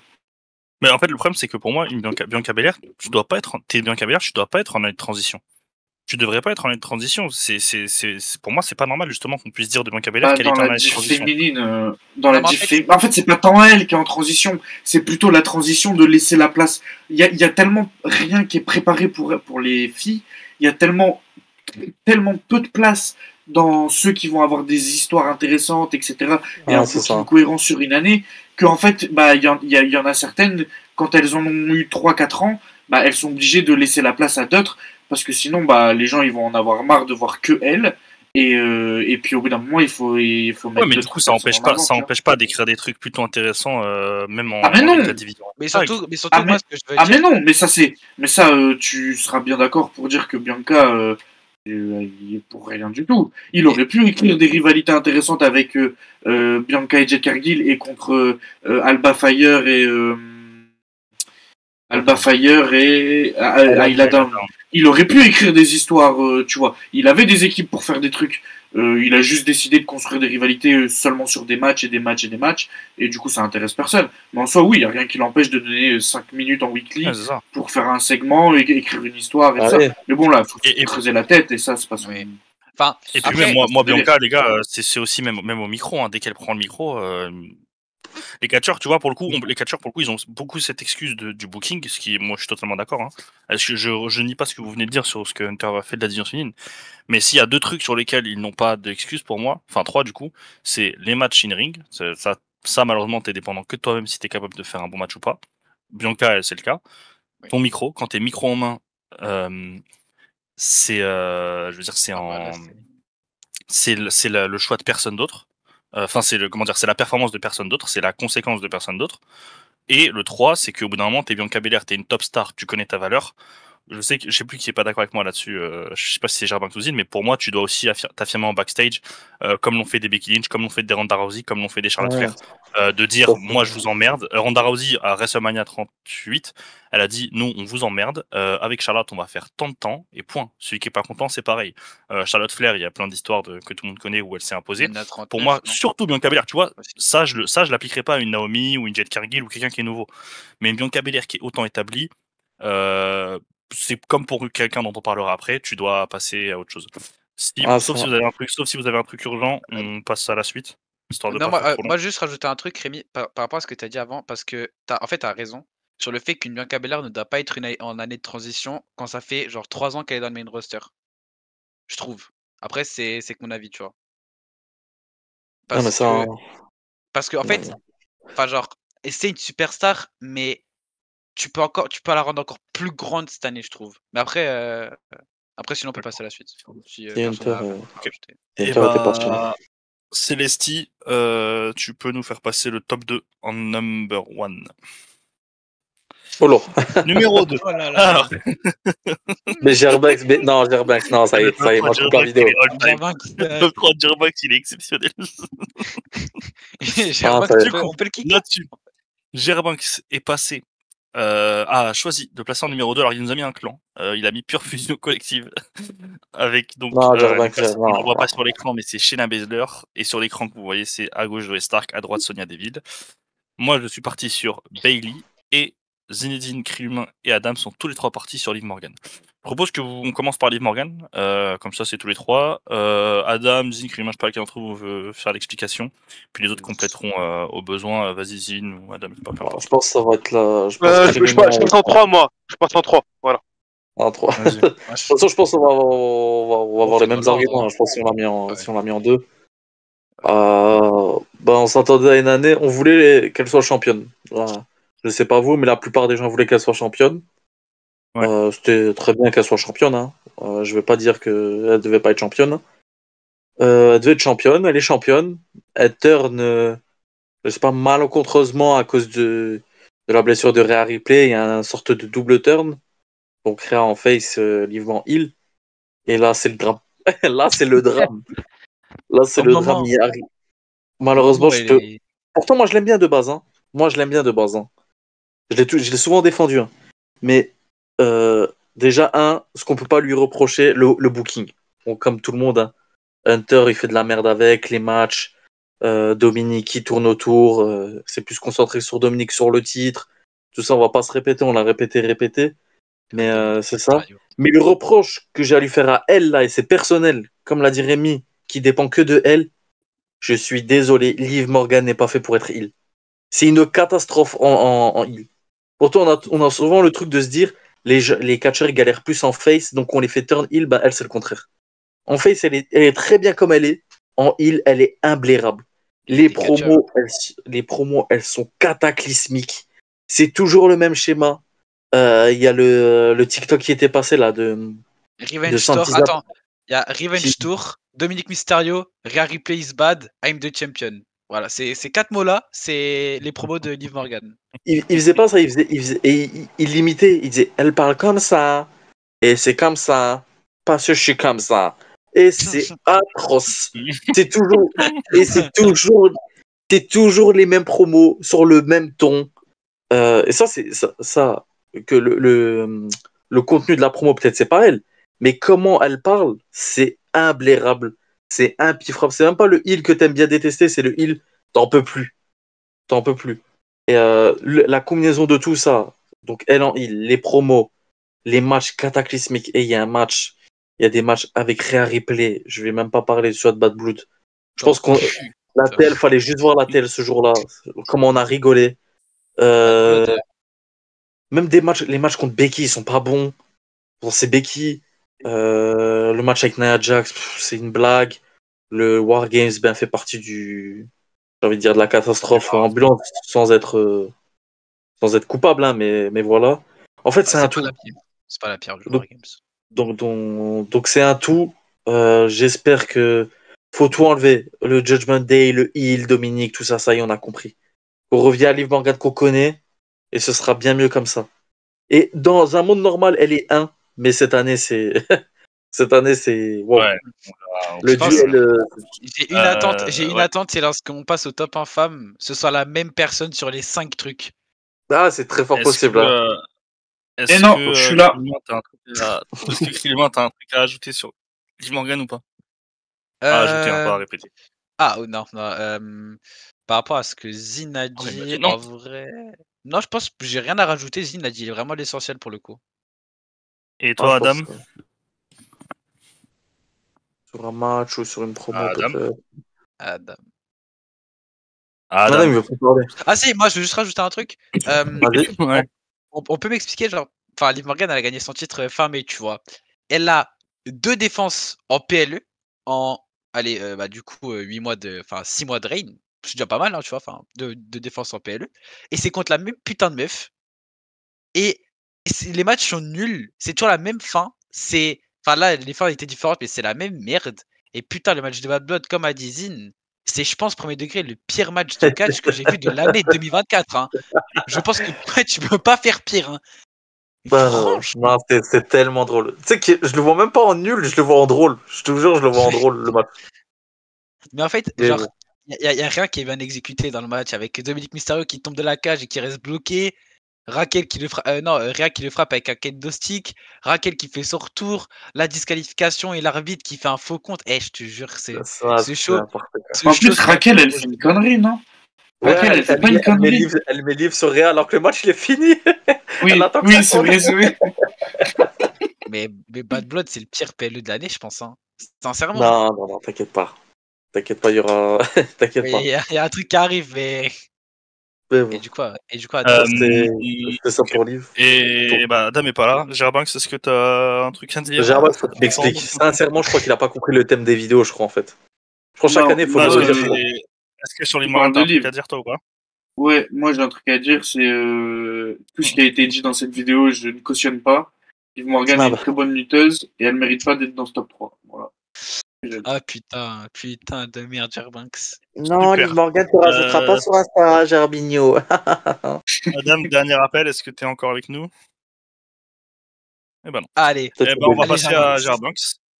Mais en fait, le problème, c'est que pour moi, une Bianca Belair, tu dois pas être, t'es Bianca Belair, tu dois pas être en année de transition. Tu devrais pas être en année de transition. Pour moi, c'est pas normal, justement, qu'on puisse dire de Bianca Belair Bah, qu'elle dans était en la année de diff transition. féminine, dans non, la mais en diff fait, féminine. En fait, c'est pas tant elle qui est en transition, c'est plutôt la transition de laisser la place. Il y a tellement rien qui est préparé pour les filles. Il y a tellement peu de place dans ceux qui vont avoir des histoires intéressantes, etc. Et un Ouais, c'est booking ça. cohérent sur une année, qu'en fait, bah, il y en a certaines, quand elles en ont eu 3 4 ans, bah, elles sont obligées de laisser la place à d'autres, parce que sinon, bah, les gens ils vont en avoir marre de voir que elles. Et puis au bout d'un moment, il faut Ouais, mettre mais du d'autres coup, ça personnes empêche en pas, avant, ça tu vois. empêche pas d'écrire des trucs plutôt intéressants, même Ah mais avec non. la division. mais tag. Ah moi, mais, ce que je veux ah mais dire, non, mais ça, tu seras bien d'accord pour dire que Bianca, il est pour rien du tout. Il mais aurait pu écrire des rivalités intéressantes avec Bianca et Jet Cargill et contre Alba Fire et Ayla Dawn. Il aurait pu écrire des histoires, tu vois. Il avait des équipes pour faire des trucs. Il a juste décidé de construire des rivalités seulement sur des matchs et des matchs et des matchs. Et du coup, ça intéresse personne. Mais en soi, oui, il n'y a rien qui l'empêche de donner 5 minutes en Ouais, weekly c'est ça. pour faire un segment et écrire une histoire et tout ça. Allez. Mais bon, là, il faut Et, creuser la tête et ça, c'est pas son. Oui. Enfin, et puis après, même moi, délire. Bianca, les gars, c'est aussi même au micro, hein, dès qu'elle prend le micro, les catcheurs, tu vois, pour le coup, les catcheurs, pour le coup, ils ont beaucoup cette excuse du booking, ce qui, moi, je suis totalement d'accord. Hein. Je nie pas ce que vous venez de dire sur ce que Hunter a fait de la division féminine. Mais s'il y a 2 trucs sur lesquels ils n'ont pas d'excuses pour moi, enfin 3 du coup, c'est les matchs in-ring. Ça, malheureusement, t'es dépendant que de toi-même si t'es capable de faire un bon match ou pas. Bianca, c'est le cas. oui. Ton micro, quand t'es micro en main, je veux dire, Ah bah là, c'est le choix de personne d'autre. Enfin, c'est la performance de personne d'autre, c'est la conséquence de personne d'autre. Et le 3, c'est qu'au bout d'un moment, t'es Bianca Belair, t'es une top star, tu connais ta valeur. je sais que je sais plus qui est pas d'accord avec moi là-dessus. Je sais pas si c'est Gerbank ou Zine, mais pour moi, tu dois aussi t'affirmer en backstage, comme l'ont fait des Becky Lynch, comme l'ont fait des Ronda Rousey, comme l'ont fait des Charlotte Flair, de dire moi je vous emmerde. Ronda Rousey à WrestleMania 38, elle a dit nous on vous emmerde. Avec Charlotte on va faire tant de temps et point. Celui qui est pas content c'est pareil. Charlotte Flair, il y a plein d'histoires que tout le monde connaît où elle s'est imposée. Pour moi, surtout Bianca Belair, tu vois, ça je l'appliquerai pas à une Naomi ou une Jade Cargill ou quelqu'un qui est nouveau. Mais une Bianca Belair qui est autant établie, c'est comme pour quelqu'un dont on parlera après, tu dois passer à autre chose. Sauf si vous avez un truc urgent, on passe à la suite. Histoire de Non, pas faire trop long. moi juste rajouter un truc, Rémi, par rapport à ce que tu as dit avant, parce que en fait, tu as raison sur le fait qu'une Bianca Belair ne doit pas être en année de transition quand ça fait genre 3 ans qu'elle est dans le main roster. Je trouve. Après, c'est que mon avis, tu vois. Parce que en fait, enfin genre, et c'est une superstar, mais tu peux la rendre encore plus grande cette année, je trouve. Mais après, sinon on peut passer à la suite. Si personne n'a rien à rajouter. Et bah, Célestie, tu peux nous faire passer le top 2 en number 1. Oh là. Numéro 2. Oh là là. Alors. Mais Gerbanks, non, ça y est, moi je coupe la vidéo. Le top 3 de Gerbanks, il est exceptionnel. On peut le kicker. Là-dessus, Gerbanks est passé, a choisi de placer en numéro 2. Alors il nous a mis un clan. Il a mis Pure Fusion Collective avec donc. On ne voit pas sur l'écran, mais c'est Shayna Baszler, et sur l'écran que vous voyez, c'est à gauche Zoe Stark, à droite Sonya Deville. Moi, je suis parti sur Bayley, et Zinedine, Krill et Adam sont tous les trois partis sur Liv Morgan. Je propose on commence par Liv Morgan, comme ça c'est tous les trois. Adam, Zin, Krill, je sais pas lequel d'entre vous veut faire l'explication, puis les autres compléteront au besoin. Vas-y Zin ou Adam, pas peu importe. Je pense que ça va être là. Je passe en 3, moi. Je passe en 3, voilà. En 3. De toute façon, je pense qu'on va avoir les mêmes arguments. Je pense si on l'a mis en 2. On s'attendait à une année, on voulait qu'elle soit championne. Je sais pas vous, mais la plupart des gens voulaient qu'elle soit championne. Ouais. C'était très bien qu'elle soit championne. Hein. Je vais pas dire qu'elle devait pas être championne. Elle devait être championne, elle est championne. Elle turn, je sais pas, malencontreusement à cause de la blessure de Rhea Ripley. Il y a une sorte de double turn. Donc Rhea en face, Liv en heel. Et là, c'est le drame. Là, c'est le drame. Là, c'est le drame. Malheureusement, Pourtant, moi, je l'aime bien de base. Hein. Je l'ai souvent défendu. Hein. Mais déjà, ce qu'on peut pas lui reprocher, le booking. Bon, comme tout le monde, hein. Hunter, il fait de la merde avec les matchs. Dominique, il tourne autour. C'est plus concentré sur Dominique, sur le titre. Tout ça, on va pas se répéter. On l'a répété. Mais c'est ça. Mais le reproche que j'ai à lui faire à elle, là, et c'est personnel, comme l'a dit Rémi, qui dépend que de elle, je suis désolé, Liv Morgan n'est pas fait pour être heel. C'est une catastrophe en heel. Pourtant, on a souvent le truc de se dire les catcheurs galèrent plus en face, donc on les fait turn heel, elle, c'est le contraire. En face, elle est très bien comme elle est. En heel, elle est imblairable. Les promos, elles sont cataclysmiques. C'est toujours le même schéma. Il y a le TikTok qui était passé là de Revenge Tour. Attends, il y a Revenge Tour, Dominique Mysterio, Rhea Ripley is bad, I'm the champion. Voilà, ces 4 mots-là, c'est les promos de Liv Morgan. Il faisait pas ça, il l'imitait, il disait elle parle comme ça, et c'est comme ça, parce que je suis comme ça. Et c'est atroce. C'est toujours les mêmes promos sur le même ton. Et ça, c'est ça que le contenu de la promo, peut-être c'est pas elle, mais comment elle parle, c'est imblairable, c'est impifrable. C'est même pas le heel que t'aimes bien détester, c'est le heel, t'en peux plus. Et la combinaison de tout ça, donc elle en heel, les promos, les matchs cataclysmiques, et il y a des matchs avec Rhea Ripley, je vais même pas parler de celui de Bad Blood. Je pense qu'on la TL, fallait juste voir la TL ce jour-là, comment on a rigolé. Même les matchs contre Becky, ils sont pas bons. Bon, c'est Becky. Le match avec Nia Jax, c'est une blague. Le War Games fait partie j'ai envie de dire de la catastrophe ambulante, sans être coupable, hein, mais voilà. En fait, c'est un tout. C'est pas la pire du War Games. Donc c'est un tout. J'espère que faut tout enlever. Le Judgment Day, le heel, Dominique, tout ça, ça y est, on a compris. On revient à Liv Morgan qu'on connaît, et ce sera bien mieux comme ça. Et dans un monde normal, elle est 1. mais cette année, c'est. Cette année, c'est. Wow. Ouais. Le Je pense- duel. J'ai une attente, ouais. attente, c'est lorsqu'on passe au top 1 femme, ce soit la même personne sur les 5 trucs. Ah, c'est très fort Est-ce possible. que, hein. est-ce Eh non, que, je suis là. Clément, est-ce que Clément, t'as un truc à ajouter sur Liv Morgan ou pas? À ajouter, hein, pas à répéter. Ah, non, par rapport à ce que Zin a mais bah, dit, dis non. en vrai... Non, je pense que j'ai rien à rajouter, Zin a dit, il est vraiment l'essentiel pour le coup. Et toi, Ah, je Adam? pense, sur un match ou sur une promo, Adam. peut-être. Adam. Adam, il veut pas parler. Ah si, moi je veux juste rajouter un truc. Vas-y. Ouais. On peut m'expliquer, genre, enfin, Liv Morgan, elle a gagné son titre fin mai, tu vois. Elle a 2 défenses en PLE, en, allez, du coup, 8 mois de, enfin, 6 mois de reign. C'est déjà pas mal, hein, tu vois, enfin, de défense en PLE. Et c'est contre la même putain de meuf. Et les matchs sont nuls. C'est toujours la même fin. C'est, enfin, là, les fins étaient différentes, mais c'est la même merde. Et putain, le match de Bad Blood, comme a dit Zin, c'est, je pense, premier degré, le pire match de catch que j'ai vu de l'année 2024. Hein. Je pense que ouais, tu peux pas faire pire. Hein. Bah, non, c'est tellement drôle. Tu sais que je le vois même pas en nul, je le vois en drôle. Je te jure, je le vois en drôle, le match. Mais en fait, Mais genre, bon. il y a rien qui est bien exécuté dans le match avec Dominique Mysterio qui tombe de la cage et qui reste bloqué. Raquel qui le frappe, Rhea qui le frappe avec un kendo stick, Raquel qui fait son retour, la disqualification et l'arbitre qui fait un faux compte. Eh, je te jure, c'est chaud. n'importe quoi. C'est En chaud, plus, c'est Raquel, elle fait une connerie, non? Ouais, Raquel, elle fait pas une connerie. elle met livre sur Réa alors que le match il est fini. Oui, Elle attend que oui, ça c'est tourne. vrai, c'est vrai. Mais Bad Blood, c'est le pire PLE de l'année, je pense. Hein. Sincèrement. Non, t'inquiète pas. T'inquiète pas, il y aura. T'inquiète pas. Il y a un truc qui arrive, mais. Mais bon. Et du coup, Adam, C'était ça pour livre. Et bah, Adam est pas là. Gerbanks, est-ce que t'as un truc à dire? Germain, faut qu'il m'explique. Sincèrement, je crois qu'il a pas compris le thème des vidéos, je crois, en fait. Je crois que chaque Non, année, il faut Non, le est-ce redire. que sur Liv Tu Morgan, parles t'as de un truc livre. à dire, toi, ou pas? Ouais, moi j'ai un truc à dire, c'est tout ce qui a été dit dans cette vidéo, je ne cautionne pas. Liv Morgan est une très bonne lutteuse et elle mérite pas d'être dans ce top 3. Voilà. Ah putain de merde, Gerbanks. Non, Super. Liv Morgan te rajoutera pas sur Insta, Gerbinho. Adam, dernier appel, est-ce que t'es encore avec nous? Eh ben non. Allez. Eh ben, on va Allez, passer à Gerbanks.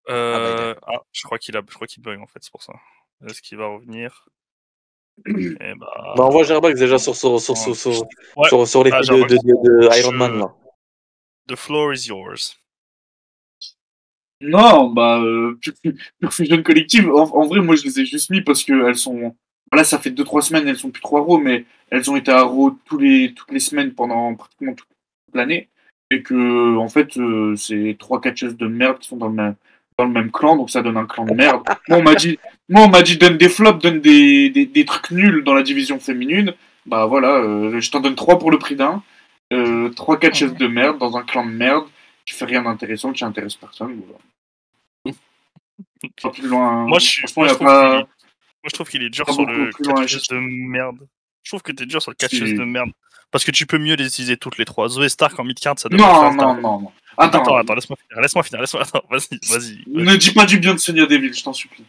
Gerbanks. Je crois qu'il bug en fait, c'est pour ça. Est-ce qu'il va revenir? Eh bah... Bah, on voit Gerbax déjà sur les Ah, filles de Iron Man là. The floor is yours. Non, bah, Pure Fusion Collective, en vrai, moi je les ai juste mis parce que elles sont. Là, ça fait 2-3 semaines, elles sont plus 3 Raw, mais elles ont été à Raw toutes les semaines pendant pratiquement toute l'année. Et que, en fait, c'est 3 catcheuses de merde qui sont dans le même clan, donc ça donne un clan de merde. Moi, on m'a dit donne des flops, donne des trucs nuls dans la division féminine. Bah voilà, je t'en donne 3 pour le prix d'un. 3 catcheuses de merde dans un clan de merde qui fait rien d'intéressant, qui intéresse personne. Voilà. Pas plus loin. Moi, je trouve qu'il est dur sur le catcheuse de merde. Je trouve que t'es dur sur le catcheuse de merde. Parce que tu peux mieux les utiliser toutes les 3. Zoé Stark en mid-card, ça devrait Non. Attends, laisse-moi finir. Attends, vas-y. Ne dis pas du bien de Sonya Deville, je t'en supplie.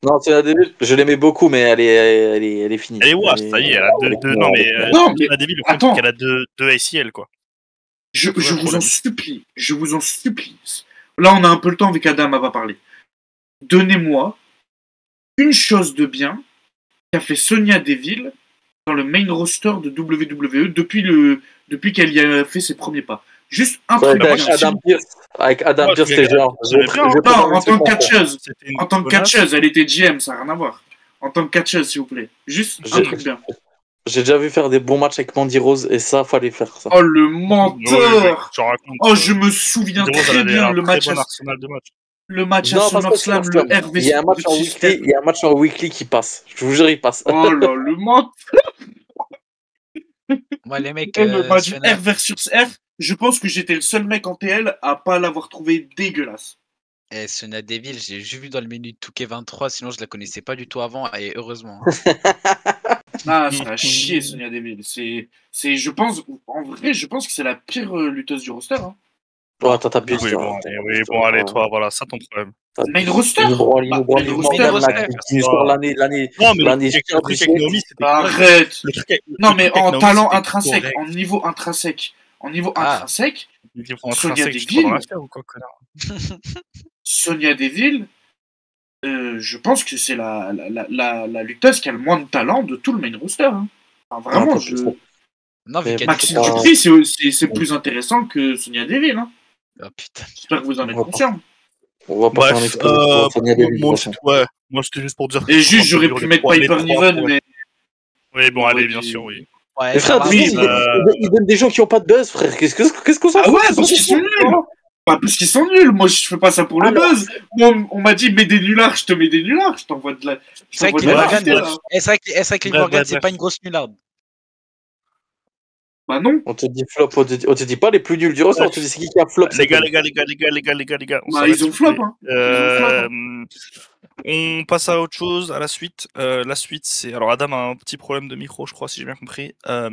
Non, Sonya Deville, je l'aimais beaucoup, mais elle est finie. Elle est washed, ça y est, elle a deux. Non, mais Sonya Deville, le fait qu'elle a deux ACL, quoi. Je vous en supplie. Là, on a un peu le temps avec Adam à pas parler. Donnez-moi une chose de bien qu'a fait Sonya Deville dans le main roster de WWE depuis qu'elle y a fait ses premiers pas. Juste un truc bien. Avec Adam Pearce, c'était genre. En tant que catcheuse, elle était GM, ça n'a rien à voir. En tant que catcheuse, s'il vous plaît. Juste un truc bien. J'ai déjà vu faire des bons matchs avec Mandy Rose et ça, fallait faire ça. Oh, le menteur! Oh, je me souviens très bien le match. Le match à SummerSlam, le RV. Il y a un match en weekly qui passe. Je vous jure, il passe. Oh là, le menteur! Moi, les mecs. Le match R versus R, je pense que j'étais le seul mec en TL à pas l'avoir trouvé dégueulasse. Et Sonya Deville, j'ai juste vu dans le menu de 2K23, sinon je la connaissais pas du tout avant, et heureusement. Ah, ça a chié, Sonya Deville. Je pense que c'est la pire lutteuse du roster. Hein. Oh, attends, t'as pu. Oui, bon, allez, toi, voilà, ça ton problème. Mais une roster. Qui sort l'année. Non, mais le truc avec Naomi, c'était arrête. Non, mais en talent intrinsèque, en niveau intrinsèque, En niveau Ah. intrinsèque, Ils vont Sonia intrinsèque, je te prends dans Deville. l'affaire ou quoi, connard? Sonia Deville, je pense que c'est la lutteuse qui a le moins de talent de tout le main roster. Hein. Enfin, vraiment, Un peu plus. Non, vu Mais qu'elle Maxime pas- Dupri, c'est plus intéressant que Sonia Deville. Hein. Oh putain. J'espère que vous en êtes Ouais, conscient. On va pas faire un Bref, exposé sur Sonia Deville, de moi, toute façon. moi c'était juste pour dire que Et je trouve un juste, peu j'aurais dur pu les mettre trois- les Piper trois Niven, pour- mais. Oui, bon, on allez, aurait bien dit- sûr, oui. Ouais, Mais frère, ça va. oui, il donne des gens qui ont pas de buzz, frère. Qu'est-ce qu'on s'en Ah fout? ouais, parce qu'ils sont nuls. Pas parce qu'ils sont nuls. Moi, je fais pas ça pour le buzz. Moi, on m'a dit, mets des nullards, je te mets des nullards. Je t'envoie de la. C'est vrai que de Liv la Morgan, vérité, là. c'est vrai que Liv Bref, Morgan, bref, c'est bref. pas une grosse nullarde. Bah non. On te dit flop, on te dit pas les plus nuls du roster, on te dit c'est qui a flop. Les gars, on Bah, s'arrête, ils ont s'il vous flop, plaît. hein. Ils ont flop, On passe à autre chose, à la suite. La suite, c'est. Alors, Adam a un petit problème de micro, je crois, si j'ai bien compris. La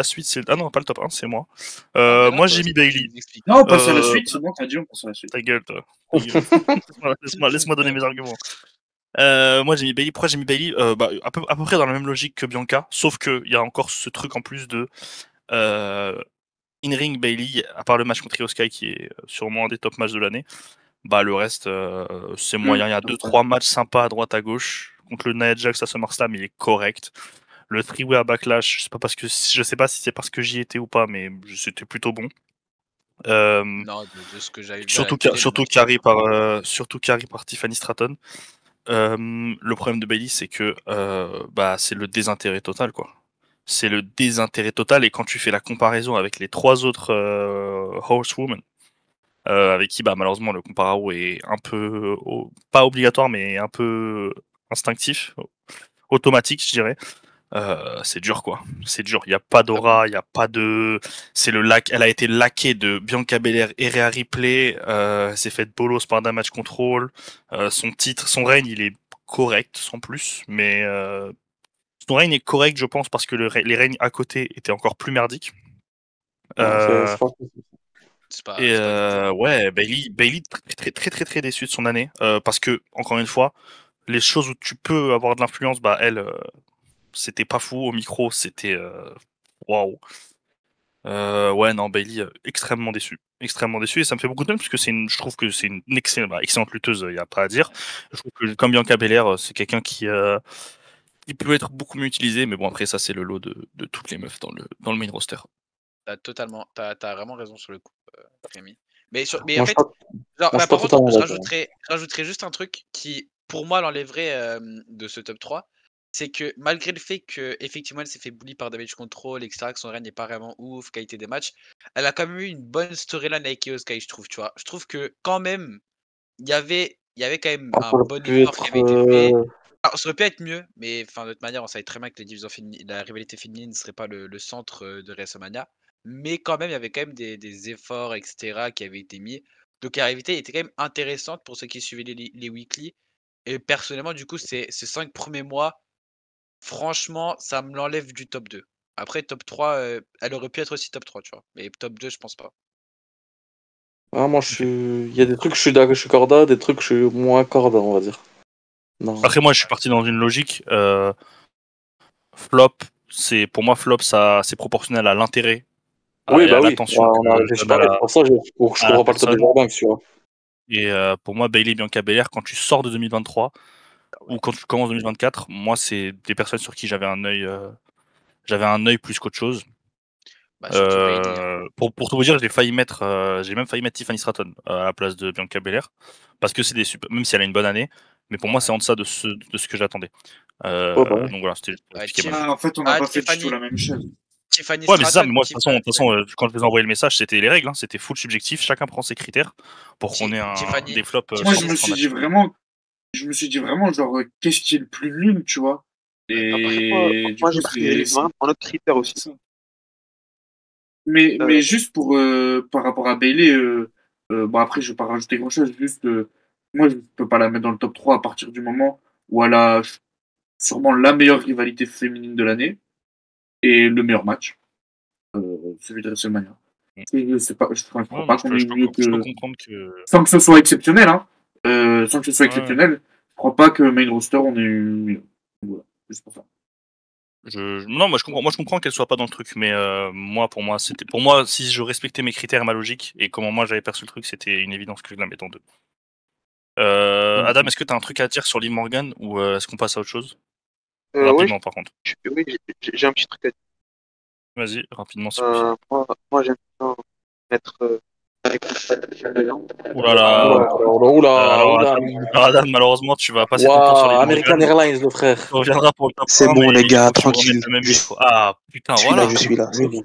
suite, c'est. Ah non, pas le top 1, c'est moi. Ah, Moi, j'ai mis Bailey. Non, on passe à la Euh, suite. C'est bon, t'as dit, on passe à la suite. Ta gueule, toi. Ta gueule. Laisse-moi donner mes arguments. Moi, j'ai mis Bailey. Pourquoi j'ai mis Bailey à peu près dans la même logique que Bianca, sauf qu'il y a encore ce truc en plus de. In-ring Bailey, à part le match contre Io Sky qui est sûrement un des top matchs de l'année, bah le reste c'est moyen. Il y a 2-3 matchs sympas à droite à gauche. Contre le Nia Jax à SummerSlam, il est correct. Le three-way à Backlash, je sais pas si c'est parce que j'y étais ou pas, mais c'était plutôt bon. Non, de ce que j'avais vu. Surtout carry par Tiffany Stratton. Le problème de Bailey, c'est que c'est le désintérêt total, quoi. C'est le désintérêt total, et quand tu fais la comparaison avec les 3 autres Horsewomen, avec qui malheureusement le comparaison est un peu pas obligatoire, mais un peu instinctif, automatique, je dirais. C'est dur, quoi. C'est dur. Il y a pas d'aura, il y a pas de. C'est le lac. Elle a été laquée de Bianca Belair et Rhea Ripley. S'est fait bolos par Damage Control. Son règne, il est correct, sans plus, mais son règne est correct, je pense, parce que les règnes à côté étaient encore plus merdiques. Ouais, Bailey très déçu de son année, parce que encore une fois, les choses où tu peux avoir de l'influence, elle, c'était pas fou au micro, c'était waouh. Ouais, non, Bailey extrêmement déçu, et ça me fait beaucoup de peine parce que je trouve que c'est une excellente lutteuse, il y a pas à dire. Je trouve que comme Bianca Belair, c'est quelqu'un qui peut être beaucoup mieux utilisé, mais bon, après ça c'est le lot de toutes les meufs dans le main roster. T'as vraiment raison sur le coup, Rémi. Mais Moi, en fait, je suis pas par contre, totalement je d'accord. rajouterais juste un truc qui, pour moi, l'enlèverait de ce top 3. C'est que malgré le fait que effectivement elle s'est fait bully par Damage Control, etc., que son règne n'est pas vraiment ouf, qualité des matchs, elle a quand même eu une bonne storyline avec Io Sky, je trouve, tu vois. Je trouve que quand même, il y avait quand même un bon effort qui avait été fait. Alors, ça aurait pu être mieux, mais de toute manière, on savait très bien que la rivalité féminine ne serait pas le centre de WrestleMania. Mais quand même, il y avait quand même des efforts, etc., qui avaient été mis. Donc la rivalité était quand même intéressante pour ceux qui suivaient les weekly. Et personnellement, du coup, ces 5 premiers mois, franchement, ça me l'enlève du top 2. Après, top 3, elle aurait pu être aussi top 3, tu vois. Mais top 2, je pense pas. Moi, il y a des trucs, je suis d'accord, je suis corda, des trucs, je suis moins corda, on va dire. Non. Après, moi, je suis parti dans une logique. Flop, pour moi, flop, c'est proportionnel à l'intérêt. Oui, à oui. l'attention. On a réfléchi pareil. Pour ça, je comprends pas le top de Jordan, tu vois. Et pour moi, Bailey, Bianca Belair, quand tu sors de 2023 ou quand tu commences 2024, moi, c'est des personnes sur qui j'avais un œil plus qu'autre chose. Surtout Bailey. Pour tout vous dire, j'ai même failli mettre Tiffany Stratton à la place de Bianca Belair, parce que c'est même si elle a une bonne année, mais pour moi, c'est en deçà de ce que j'attendais. Donc voilà, c'était pour expliquer ma... En fait, on n'a pas fait du tout la même chose. Tiffany Ouais, mais c'est ça, Stratton, mais moi, de toute façon, quand je vous ai envoyé le message, c'était les règles, hein, c'était full subjectif, chacun prend ses critères pour qu'on ait des flops. Moi, je me suis dit vraiment, genre, qu'est-ce qui est le plus nul, tu vois. Et moi, j'ai pris un autre critère aussi. Mais juste par rapport à Bailey, après, je vais pas rajouter grand-chose, juste, moi, je peux pas la mettre dans le top 3 à partir du moment où elle a sûrement la meilleure rivalité féminine de l'année et le meilleur match, celui de WrestleMania. Je crois pas qu'on ait mieux que... Sans que ce soit exceptionnel, hein. Je crois pas que main roster, on ait eu mieux. Voilà, juste pour ça. Non, moi je comprends qu'elle soit pas dans le truc, mais pour moi, si je respectais mes critères et ma logique et comment moi j'avais perçu le truc, c'était une évidence que je la mette en 2. Adam, est-ce que t'as un truc à dire sur Liv Morgan ou est-ce qu'on passe à autre chose? Ouais, Rapidement, par contre. oui, j'ai un petit truc à dire. Vas-y, rapidement, c'est possible. Moi, j'aime bien mettre des contradictions dedans. Ouh là là. Alors, Adam, malheureusement, tu vas passer ton tour sur Liv American Morgan. Airlines, le frère. Tu reviendras pour le top C'est 1, bon, mais les gars, il faut que tu me tranquille. remettes le même micro. Ah, putain, Je suis voilà. là, je suis là. C'est bon.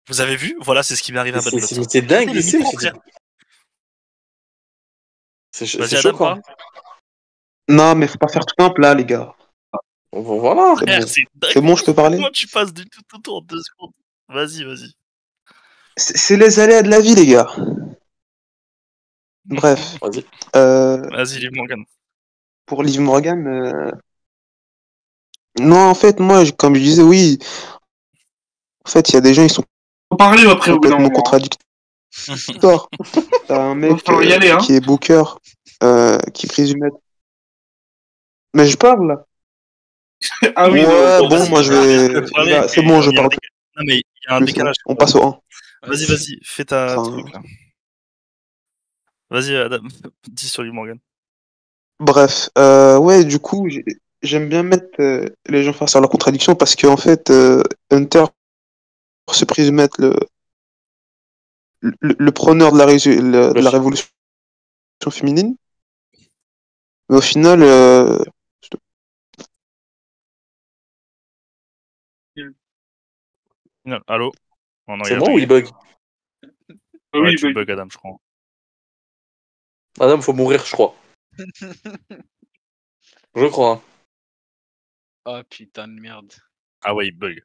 Vous avez vu? Voilà, c'est ce qui m'est arrivé à Bad Blood. C'est dingue Le ici. micro, frère. C'est Vas-y, Adam, choquant. parle. Non, mais faut pas faire tout simple là, les gars. Voilà. C'est Frère, bon. c'est dingue. C'est bon, je peux parler? Comment tu passes du tout au tout en 2 secondes? Vas-y. C'est les aléas de la vie, les gars. Bref. Vas-y. Vas-y, Liv Morgan. Pour Liv Morgan, non, en fait, moi, comme je disais, oui. En fait, il y a des gens, ils sont Faut parler après au bout d'un complètement moment. contradictoires. T'as un mec falloir y aller, hein. qui est booker, qui présume être. Mais je parle là. Ah oui, Ouais, non, bon, vas-y, moi je vais. C'est bon, je parle Non, mais il y a un plus. décalage. On passe au 1. Vas-y, fais ta Enfin, truc là. Vas-y, Adam, dis sur Liv Morgan. Bref, ouais, du coup, j'aime bien mettre les gens face à leur contradiction parce qu'en fait, Hunter se présume être le preneur de la révolution féminine, mais au final, Non, allô? Oh, non, C'est a moi ou bugué. il bug? Ah Ouais, oui, tu bah, bug, Adam, je crois. Madame, faut mourir, je crois. Je crois. Oh putain de merde. Ah ouais, il bug.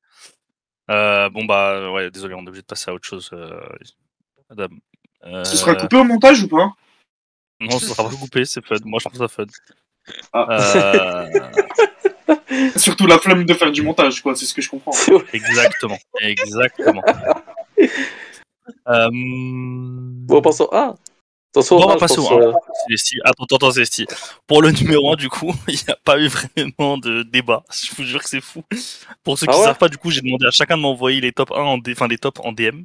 Bon bah ouais, désolé, on est obligé de passer à autre chose, Adam. ce sera coupé au montage ou pas? Non, ce sera pas coupé, c'est fun. Moi, je trouve ça fun. Ah. Surtout la flemme de faire du montage, quoi, c'est ce que je comprends. Exactement. Bon, passons. Ah, attention, Bon, on va je passer pense, au 1. Attends, Célesti. Pour le numéro 1, du coup, il n'y a pas eu vraiment de débat. Je vous jure que c'est fou. Pour ceux qui Ah ouais savent pas, du coup, j'ai demandé à chacun de m'envoyer les top 1 les tops en DM.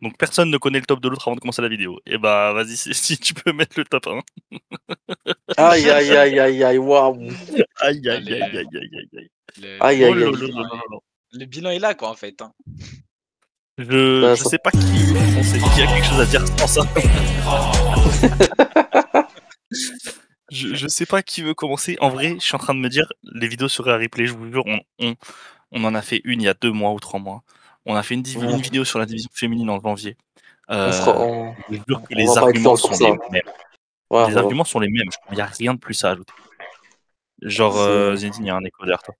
Donc personne ne connaît le top de l'autre avant de commencer la vidéo. Et bah vas-y, si tu peux mettre le top 1. Aïe, waouh. Aïe. Aïe. Le bilan est là, quoi, en fait. Hein. Je sais pas qui veut commencer, qui a quelque chose à dire sans ça. Je sais pas qui veut commencer. En vrai, je suis en train de me dire, les vidéos sur replay, je vous jure, on en a fait une il y a 2 mois ou 3 mois. On a fait une vidéo sur la division féminine en janvier. Je jure que les arguments sont les mêmes. Ouais, les arguments sont les mêmes. Il n'y a rien de plus à ajouter. Genre, Zinedine, il y a un écho derrière toi.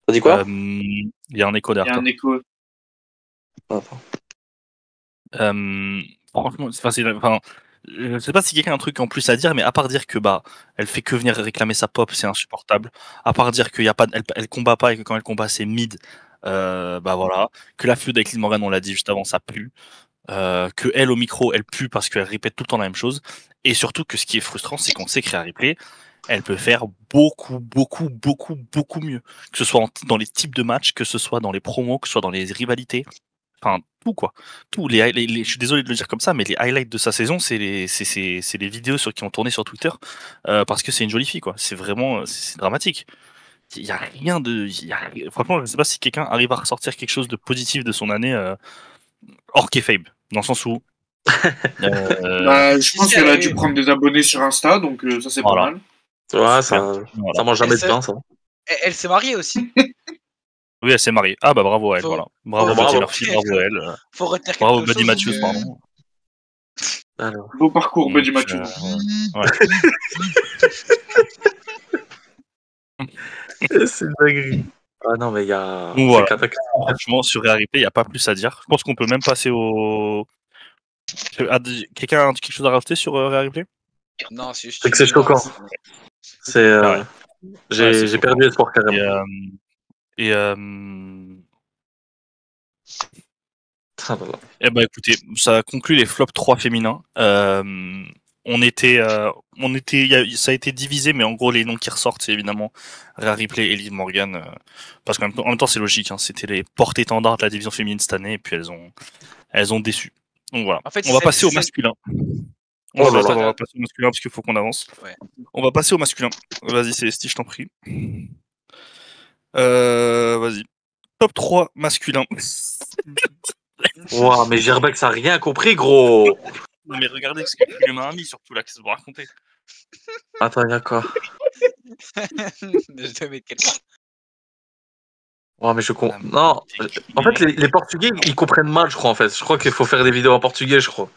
T'as dit quoi? Il y a un écho Il y derrière a toi. un écho. Franchement, je sais pas si quelqu'un a un truc en plus à dire, mais à part dire que elle fait que venir réclamer sa pop, c'est insupportable. À part dire qu'il y a pas, elle combat pas et que quand elle combat c'est mid, voilà. Que la feud avec Liv Morgan, on l'a dit juste avant, ça pue. Que elle au micro, elle pue parce qu'elle répète tout le temps la même chose. Et surtout que ce qui est frustrant, c'est qu'on sait que Rhea Ripley, elle peut faire beaucoup mieux. Que ce soit dans les types de matchs, que ce soit dans les promos, que ce soit dans les rivalités. Enfin, tout quoi. Tout. Je suis désolé de le dire comme ça, mais les highlights de sa saison, c'est les vidéos qui ont tourné sur Twitter parce que c'est une jolie fille quoi. C'est vraiment c'est dramatique. Il y a rien de. Franchement, je ne sais pas si quelqu'un arrive à ressortir quelque chose de positif de son année hors kayfabe, dans le sens où. Je pense qu'elle a dû prendre des abonnés sur Insta, donc ça c'est pas mal. Ouais, ça mange jamais de pain, ça. Elle s'est mariée aussi. Oui, elle s'est mariée. Ah bravo à elle, voilà. Bravo Murphy, bravo à elle. Faut retenir bravo quelque Buddy chose. Matthews, pardon. Alors. Beau parcours, Buddy Matthews. Ouais. C'est une dinguerie. Ah non, mais il y a. Donc, voilà. Franchement, sur Rhea Ripley, il n'y a pas plus à dire. Je pense qu'on peut même passer au. Quelqu'un a quelque chose à rajouter sur Rhea Ripley? Non, c'est que c'est choquant. C'est. J'ai perdu espoir carrément. Eh ben écoutez, ça conclut les flops 3 féminins. ça a été divisé, mais en gros les noms qui ressortent, c'est évidemment Rhea Ripley et Liv Morgan, parce qu'en même temps c'est logique, hein, c'était les porte-étendards de la division féminine cette année, et puis elles ont déçu. Donc voilà. En fait, On va passer au masculin. On va passer au masculin parce qu'il faut qu'on avance. Ouais. On va passer au masculin. Vas-y, Célestie, je t'en prie. Vas-y. Top 3 masculin. Ouah, mais Gerbex a rien compris, gros. Non, mais regardez ce que tu m'as mis surtout là, qu'est-ce que vous racontez. Attends, il y a quoi? Je dois mettre quelqu'un. Ouais, mais non, en fait, les Portugais, ils comprennent mal, je crois, en fait. Je crois qu'il faut faire des vidéos en portugais, je crois.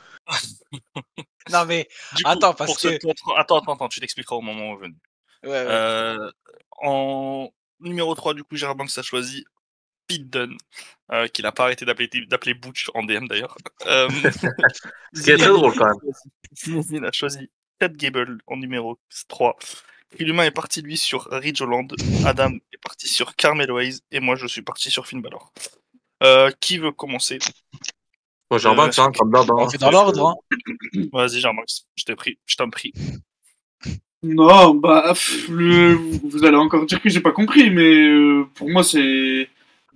Non, mais Du coup, attends, parce que. Attends, tu t'expliqueras au moment venu. Ouais. En numéro 3, du coup, Gérard Banks a choisi Pete Dunne, qu'il n'a pas arrêté d'appeler Butch en DM d'ailleurs. Ce qui est très drôle quand même. Zinedine a choisi Chad Gable en numéro 3. L'humain est parti lui sur Ridge Holland, Adam est parti sur Carmelo Hayes et moi je suis parti sur Finn Balor. Qui veut commencer? Bon, Gérard Banks, hein, comme d'hab. On fait dans l'ordre. Hein. Vas-y, Gérard Banks, je t'en prie. Non, bah, vous allez encore dire que j'ai pas compris, mais pour moi, c'est.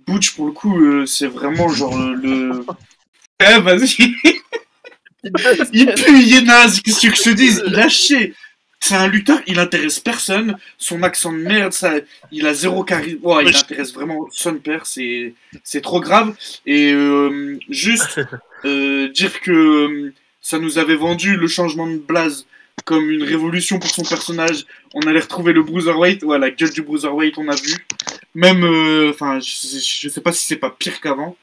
Butch, pour le coup, c'est vraiment genre le. Eh, vas-y! Il pue, il est naze, qu'est-ce que je te dise? Il a chier! C'est un lutteur, il intéresse personne. Son accent de merde, il a zéro charisme. Ouais, il intéresse vraiment son père, c'est trop grave. Et juste dire que ça nous avait vendu le changement de blaze comme une révolution pour son personnage. On allait retrouver le Bruiserweight, ouais, la gueule du Bruiserweight, on a vu. Même, enfin, je sais pas si c'est pas pire qu'avant.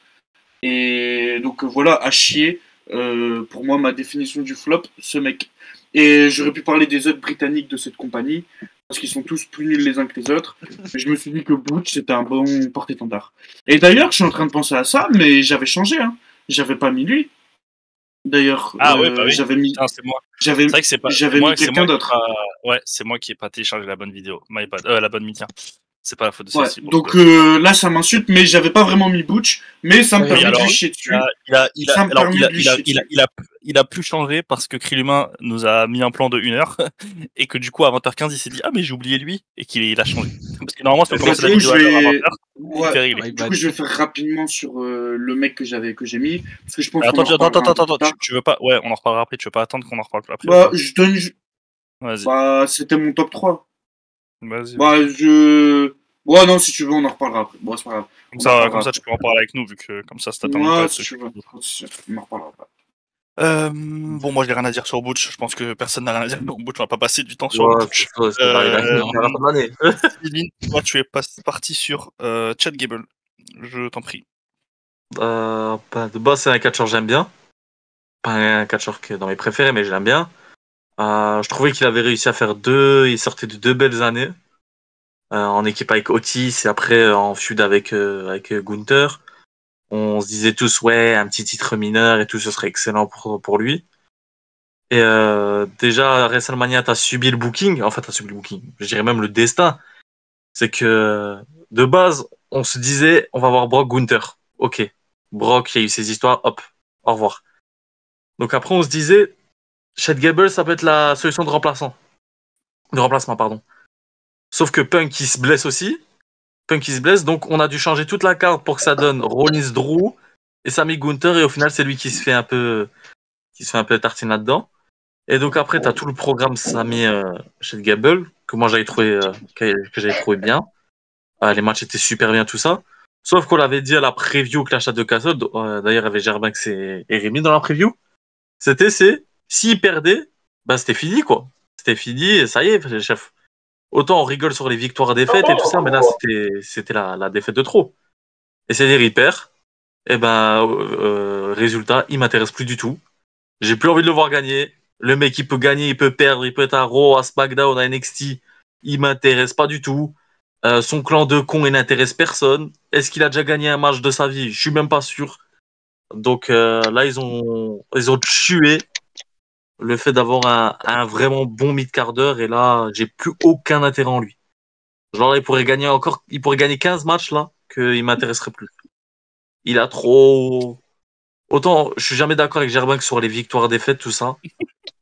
Et donc voilà, à chier. Pour moi, ma définition du flop, ce mec. Et j'aurais pu parler des autres Britanniques de cette compagnie, parce qu'ils sont tous plus nuls les uns que les autres. Mais je me suis dit que Butch, c'était un bon porte-étendard. Et d'ailleurs, je suis en train de penser à ça, mais j'avais changé, hein. J'avais pas mis lui. D'ailleurs, ouais, bah oui. j'avais mis. Putain, c'est moi. J'avais C'est vrai que c'est pas. J'avais mis quelqu'un d'autre. Ouais, c'est moi qui ai pas téléchargé la bonne vidéo. My bad. La bonne mitière. C'est pas la faute de Ouais, celle-ci. donc là, ça m'insulte, mais j'avais pas vraiment mis Butch, mais ça me permet de lui chier dessus. Il a plus changé parce que Krill nous a mis un plan de 1 heure et que du coup à 20h15 il s'est dit ah mais j'ai oublié lui et qu'il a changé. Parce que normalement c'est commencer la vidéo à 20h. Ouais, du coup je vais faire rapidement sur le mec que j'ai mis parce que je pense attends, tu veux pas, ouais, on en reparlera après, tu veux pas attendre qu'on en reparle après? Bah je donne. Vas-y. Bah c'était mon top 3. Vas-y. Bah ouais, non, si tu veux, on en reparlera après. Bon, c'est pas grave. Comme ça, tu peux en parler avec nous, vu que comme ça, c'est ouais, si tu veux. On en reparlera pas. Bon, moi, j'ai rien à dire sur Butch. Je pense que personne n'a rien à dire sur Butch. On va pas passer du temps sur Butch. Sylvine, toi, tu es parti sur Chad Gable. Je t'en prie. De base, c'est un catcheur que j'aime bien. Pas un catcheur qui est dans mes préférés, mais je l'aime bien. Je trouvais qu'il avait réussi à faire il sortait de 2 belles années. En équipe avec Otis et après en feud avec Gunther. On se disait tous, ouais, un petit titre mineur et tout, ce serait excellent pour lui. Et déjà, à WrestleMania, t'as subi le booking. Enfin, t'as subi le booking. Je dirais même le destin. C'est que, de base, on se disait, on va voir Brock Gunther. Ok. Brock, il y a eu ses histoires, hop, au revoir. Donc après, on se disait, Chad Gable, ça peut être la solution de remplacement, pardon. Sauf que Punk, il se blesse aussi. Donc on a dû changer toute la carte pour que ça donne Rollins, Drew et Sammy Gunther, et au final, c'est lui qui se fait un peu tartine là-dedans. Et donc après, t'as tout le programme Sammy Chad Gable, que moi j'avais trouvé, bien. Les matchs étaient super bien, tout ça. Sauf qu'on l'avait dit à la preview Clash at the Castle, d'ailleurs, il y avait Gerbanks et Rémi dans la preview. S'il perdait, bah c'était fini, quoi. C'était fini, et ça y est, chef. Autant on rigole sur les victoires défaites et tout ça, mais là, c'était la défaite de trop. Et c'est-à-dire, il perd. Et ben, résultat, il m'intéresse plus du tout. J'ai plus envie de le voir gagner. Le mec, il peut gagner, il peut perdre, il peut être à Raw, à SmackDown, à NXT. Il m'intéresse pas du tout. Son clan de cons, il n'intéresse personne. Est-ce qu'il a déjà gagné un match de sa vie? Je suis même pas sûr. Donc là, ils ont tué le fait d'avoir un vraiment bon mid-carder, et là, j'ai plus aucun intérêt en lui. Genre, il pourrait gagner 15 matchs là, qu'il m'intéresserait plus. Il a trop. Autant, je suis jamais d'accord avec Gerbank sur les victoires défaites, tout ça.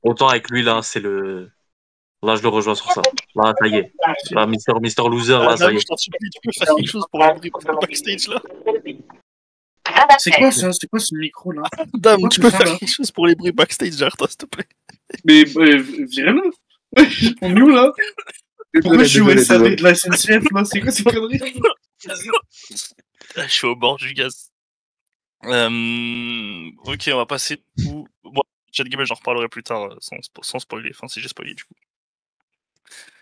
Autant avec lui, là, c'est le. Là, je le rejoins sur ça. Là, ça y est. Là, Mister Loser, là, ça Adam, y est. je t'en supplie, tu peux faire quelque chose pour les bruits backstage là. C'est quoi ça? C'est quoi ce micro là? Adam, Quoi tu tout peux ça, faire là quelque chose pour les bruits backstage derrière toi, s'il te plaît. Mais virez-le. On est où là? Pourquoi je suis au SAV de la SNCF là? C'est quoi ces conneries? Je suis au bord du gaz. Ok, on va passer tout. Bon, Chad Gable, j'en reparlerai plus tard sans spoiler. Enfin, si j'ai spoilé du coup.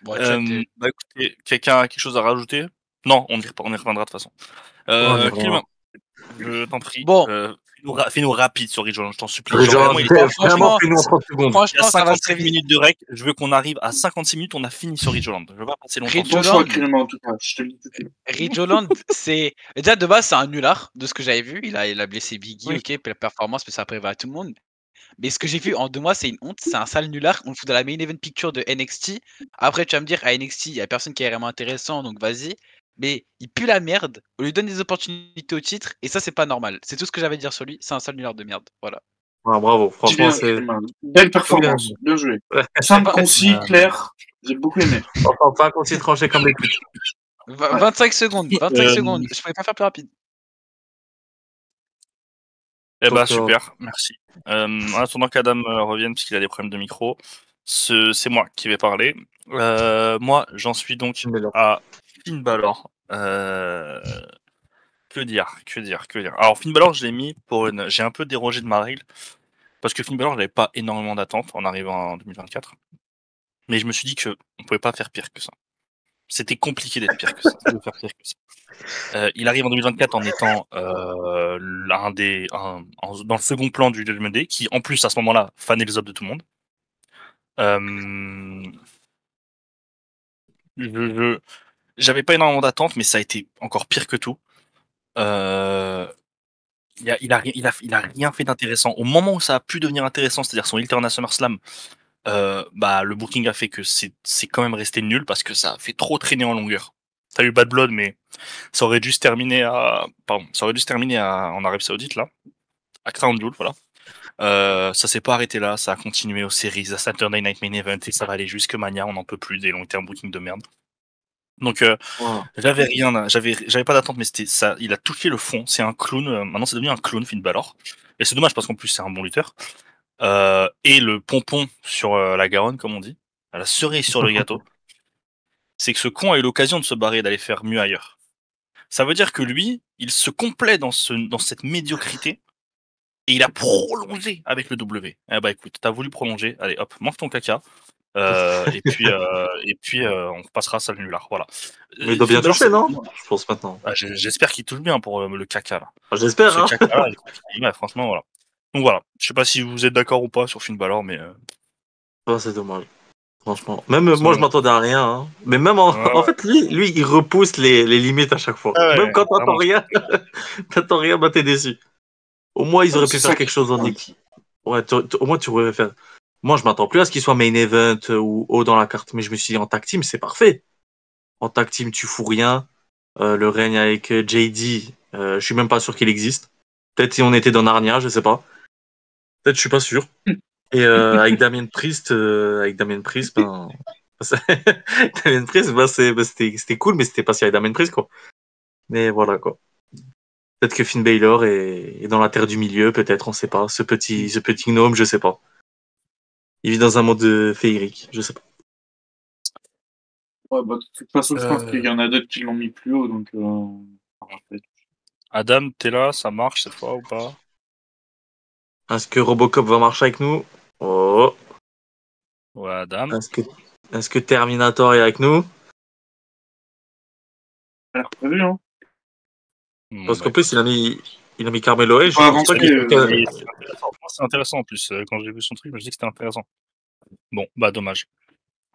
Bon, Chad, Bah écoutez, quelqu'un a quelque chose à rajouter? Non, on y reviendra de toute façon. On y Clément, reviendra. je t'en prie. Bon. Fais-nous rapide sur Ridge Holland, je t'en supplie. Ridge Genre, Holland, vraiment, il est vraiment, fais-nous en 30 secondes. il y a franchement, ça va très 55 vite. minutes de rec, je veux qu'on arrive à 56 minutes, on a fini sur Ridge Holland. Je veux pas passer longtemps. Ridge Ton choix, Holland, Clément, en tout cas. Je te le dis tout de suite. Ridge Holland, c'est. Déjà, de base, c'est un nulard, de ce que j'avais vu. Il a blessé Biggie, Oui. ok, la performance, mais ça arrive à tout le monde. Mais ce que j'ai vu en 2 mois, c'est une honte. C'est un sale nulard. On le fout dans la main event picture de NXT. Après, tu vas me dire, à NXT, il y a personne qui est vraiment intéressant, donc vas-y. Mais il pue la merde. On lui donne des opportunités au titre, et ça, c'est pas normal. C'est tout ce que j'avais à dire sur lui. C'est un sale nulard de merde. Voilà. Ah, bravo, Dis franchement, bien, c'est. Clément. Belle performance. Bien joué. Simple, concis, clair. J'ai beaucoup aimé. Enfin, pas qu'on s'y tranché comme les putes. 25 secondes. 25 secondes. Je pouvais pas faire plus rapide. Eh bah Donc, super, merci. En attendant qu'Adam revienne parce qu'il a des problèmes de micro, c'est moi qui vais parler. Moi, j'en suis donc à Finn Balor. Que dire. Alors Finn Balor, je l'ai mis pour une. J'ai un peu dérogé de ma règle parce que Finn Balor, j'avais pas énormément d'attentes en arrivant en 2024, mais je me suis dit que on pouvait pas faire pire que ça. C'était compliqué d'être pire que ça. De faire pire que ça. Il arrive en 2024 en étant dans le second plan du Judgment Day, qui en plus à ce moment-là fanait les hommes de tout le monde. J'avais pas énormément d'attentes, mais ça a été encore pire que tout. Il a rien fait d'intéressant. Au moment où ça a pu devenir intéressant, c'est-à-dire son International Slam, le booking a fait que c'est quand même resté nul parce que ça a fait trop traîner en longueur. T'as eu Bad Blood, mais ça aurait dû se terminer en Arabie Saoudite, là, à Crown Jewel, voilà. Ça s'est pas arrêté là, ça a continué aux séries, à Saturday Night Main Event, et ça va aller jusque Mania, on n'en peut plus des long term booking de merde. Donc j'avais pas d'attente, mais c'était ça, il a touché le fond, c'est un clown, maintenant c'est devenu un clown Finn Balor. Et c'est dommage parce qu'en plus c'est un bon lutteur. Et le pompon sur la Garonne, comme on dit, la cerise sur le gâteau, c'est que ce con a eu l'occasion de se barrer et d'aller faire mieux ailleurs. Ça veut dire que lui, il se complaît dans cette médiocrité et il a prolongé avec le W. Eh bah écoute, t'as voulu prolonger, allez hop, mange ton caca. Et puis on repassera ça le nulard, voilà. Mais il doit bien toucher, non? Je pense maintenant. J'espère qu'il touche bien pour le caca là. J'espère, hein. Caca, là, franchement, voilà. Donc voilà, je sais pas si vous êtes d'accord ou pas sur Finn Balor, mais... C'est dommage. Franchement. Même moi, je m'attendais à rien. Hein. Mais même en fait, lui, il repousse les limites à chaque fois. Même quand t'attends rien, t'es déçu. Au moins, ils auraient pu faire quelque chose en équipe. Ouais, au moins, tu aurais fait. Moi, je m'attends plus à ce qu'il soit main event ou haut dans la carte. Mais je me suis dit, en tag team, c'est parfait. En tag team, tu fous rien. Le règne avec JD, je suis même pas sûr qu'il existe. Peut-être si on était dans Narnia, je sais pas. Peut-être, je suis pas sûr. Et avec Damien Priest, Damien Priest, c'était cool, mais c'était pas si avec Damien Priest, quoi. Mais voilà, quoi. Peut-être que Finn Balor est dans la terre du milieu, peut-être, on sait pas. Ce petit gnome, je sais pas. Il vit dans un monde féerique, je sais pas. Ouais, de toute façon, je pense qu'il y en a d'autres qui l'ont mis plus haut, donc. Adam, t'es là, ça marche cette fois ou pas? Est-ce que Robocop va marcher avec nous? Oh. Ouais, Adam. Est-ce que Terminator est avec nous? Ça a l'air prévu, hein. Parce qu'en plus, il a mis Carmelo Hayes. C'est intéressant en plus. Quand j'ai vu son truc, je me dis que c'était intéressant. Bon, dommage.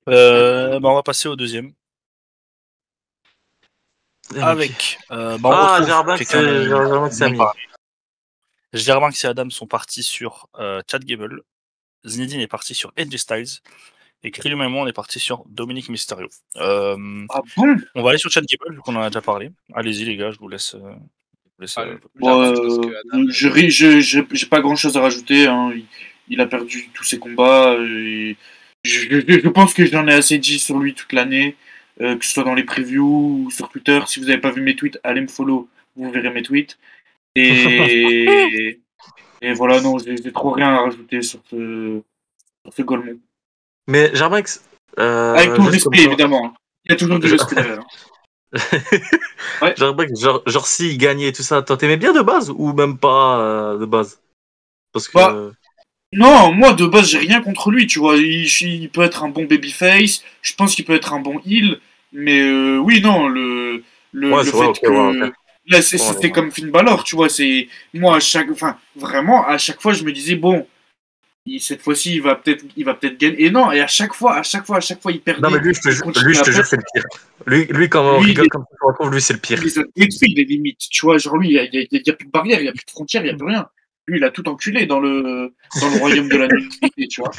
On va passer au deuxième. Avec. J'ai remarqué que c'est Ami. J'ai remarqué que si Adam sont partis sur Chad Gable, Zinedine est parti sur AJ Styles, et Krilum et moi on est parti sur Dominic Mysterio. Bon on va aller sur Chad Gable, vu qu'on en a déjà parlé. Allez-y les gars, je vous laisse. J'ai pas grand chose à rajouter. Hein. il a perdu tous ses combats. Et je pense que j'en ai assez dit sur lui toute l'année, que ce soit dans les previews ou sur Twitter. Si vous n'avez pas vu mes tweets, allez me follow, vous verrez mes tweets. Et, et voilà, non, j'ai trop rien à rajouter sur ce Golemon. Mais Jarmax, Avec tout le juste comme respect, ça, évidemment. Hein. Il y a toujours du respect derrière. Ouais. Jarmax, genre s'il gagnait et tout ça, toi t'aimais bien de base ou même pas de base? Parce que. Bah, non, moi de base j'ai rien contre lui, tu vois. Il peut être un bon babyface, je pense qu'il peut être un bon heel, mais oui, non, Ouais, le c'est fait vrai, ok, que. ouais, ok. Là, Ouais, c'est ouais. comme Finn Balor, tu vois. C'est moi à chaque. Enfin, vraiment, à chaque fois, je me disais, bon, cette fois-ci, il va peut-être gagner. Et non, et à chaque fois, il Non, mais perdait. lui, je te Il jure, continuait à c'est perdre. le pire. Lui quand on Lui, rigole comme ça, on retrouve, lui, c'est le il pire. les a détruits, les limites. Tu vois, genre lui, il y a plus de barrière, il y a plus de frontières, il y a plus rien. Lui, il a tout enculé dans le royaume de la nullité, tu vois.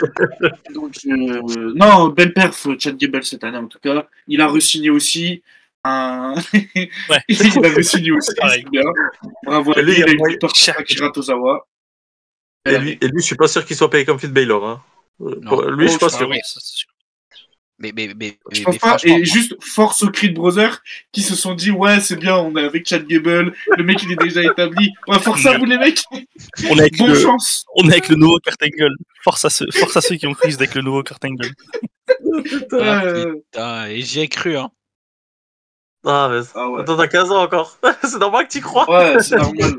Donc, non, belle perf, Chad Gable cette année en tout cas. Il a re-signé aussi. Un... Ouais. il a re-signé aussi, Pareil. c'est bien. Bravo à Et lui, lui, il y a il a une moyen- victoire contre Akira Tozawa. Belle année. Et lui, je suis pas sûr qu'il soit payé comme Finn Balor. Hein. Non. Lui, je suis pas Oh, Ah sûr. oui, ça, c'est sûr. je pense Mais pas. franchement, Et juste force aux Creed Brothers qui se sont dit ouais c'est bien, on est avec Chad Gable, le mec il est déjà établi. Ouais, force à vous les mecs. On est avec Bonne chance. on est avec le nouveau Kurt Angle. Force à ceux qui ont cru avec le nouveau Kurt Angle. ah, Euh, putain, et j'y ai cru, hein. Ah, mais Ah ouais. attends, t'as 15 ans encore. C'est normal que tu crois. Ouais, c'est normal.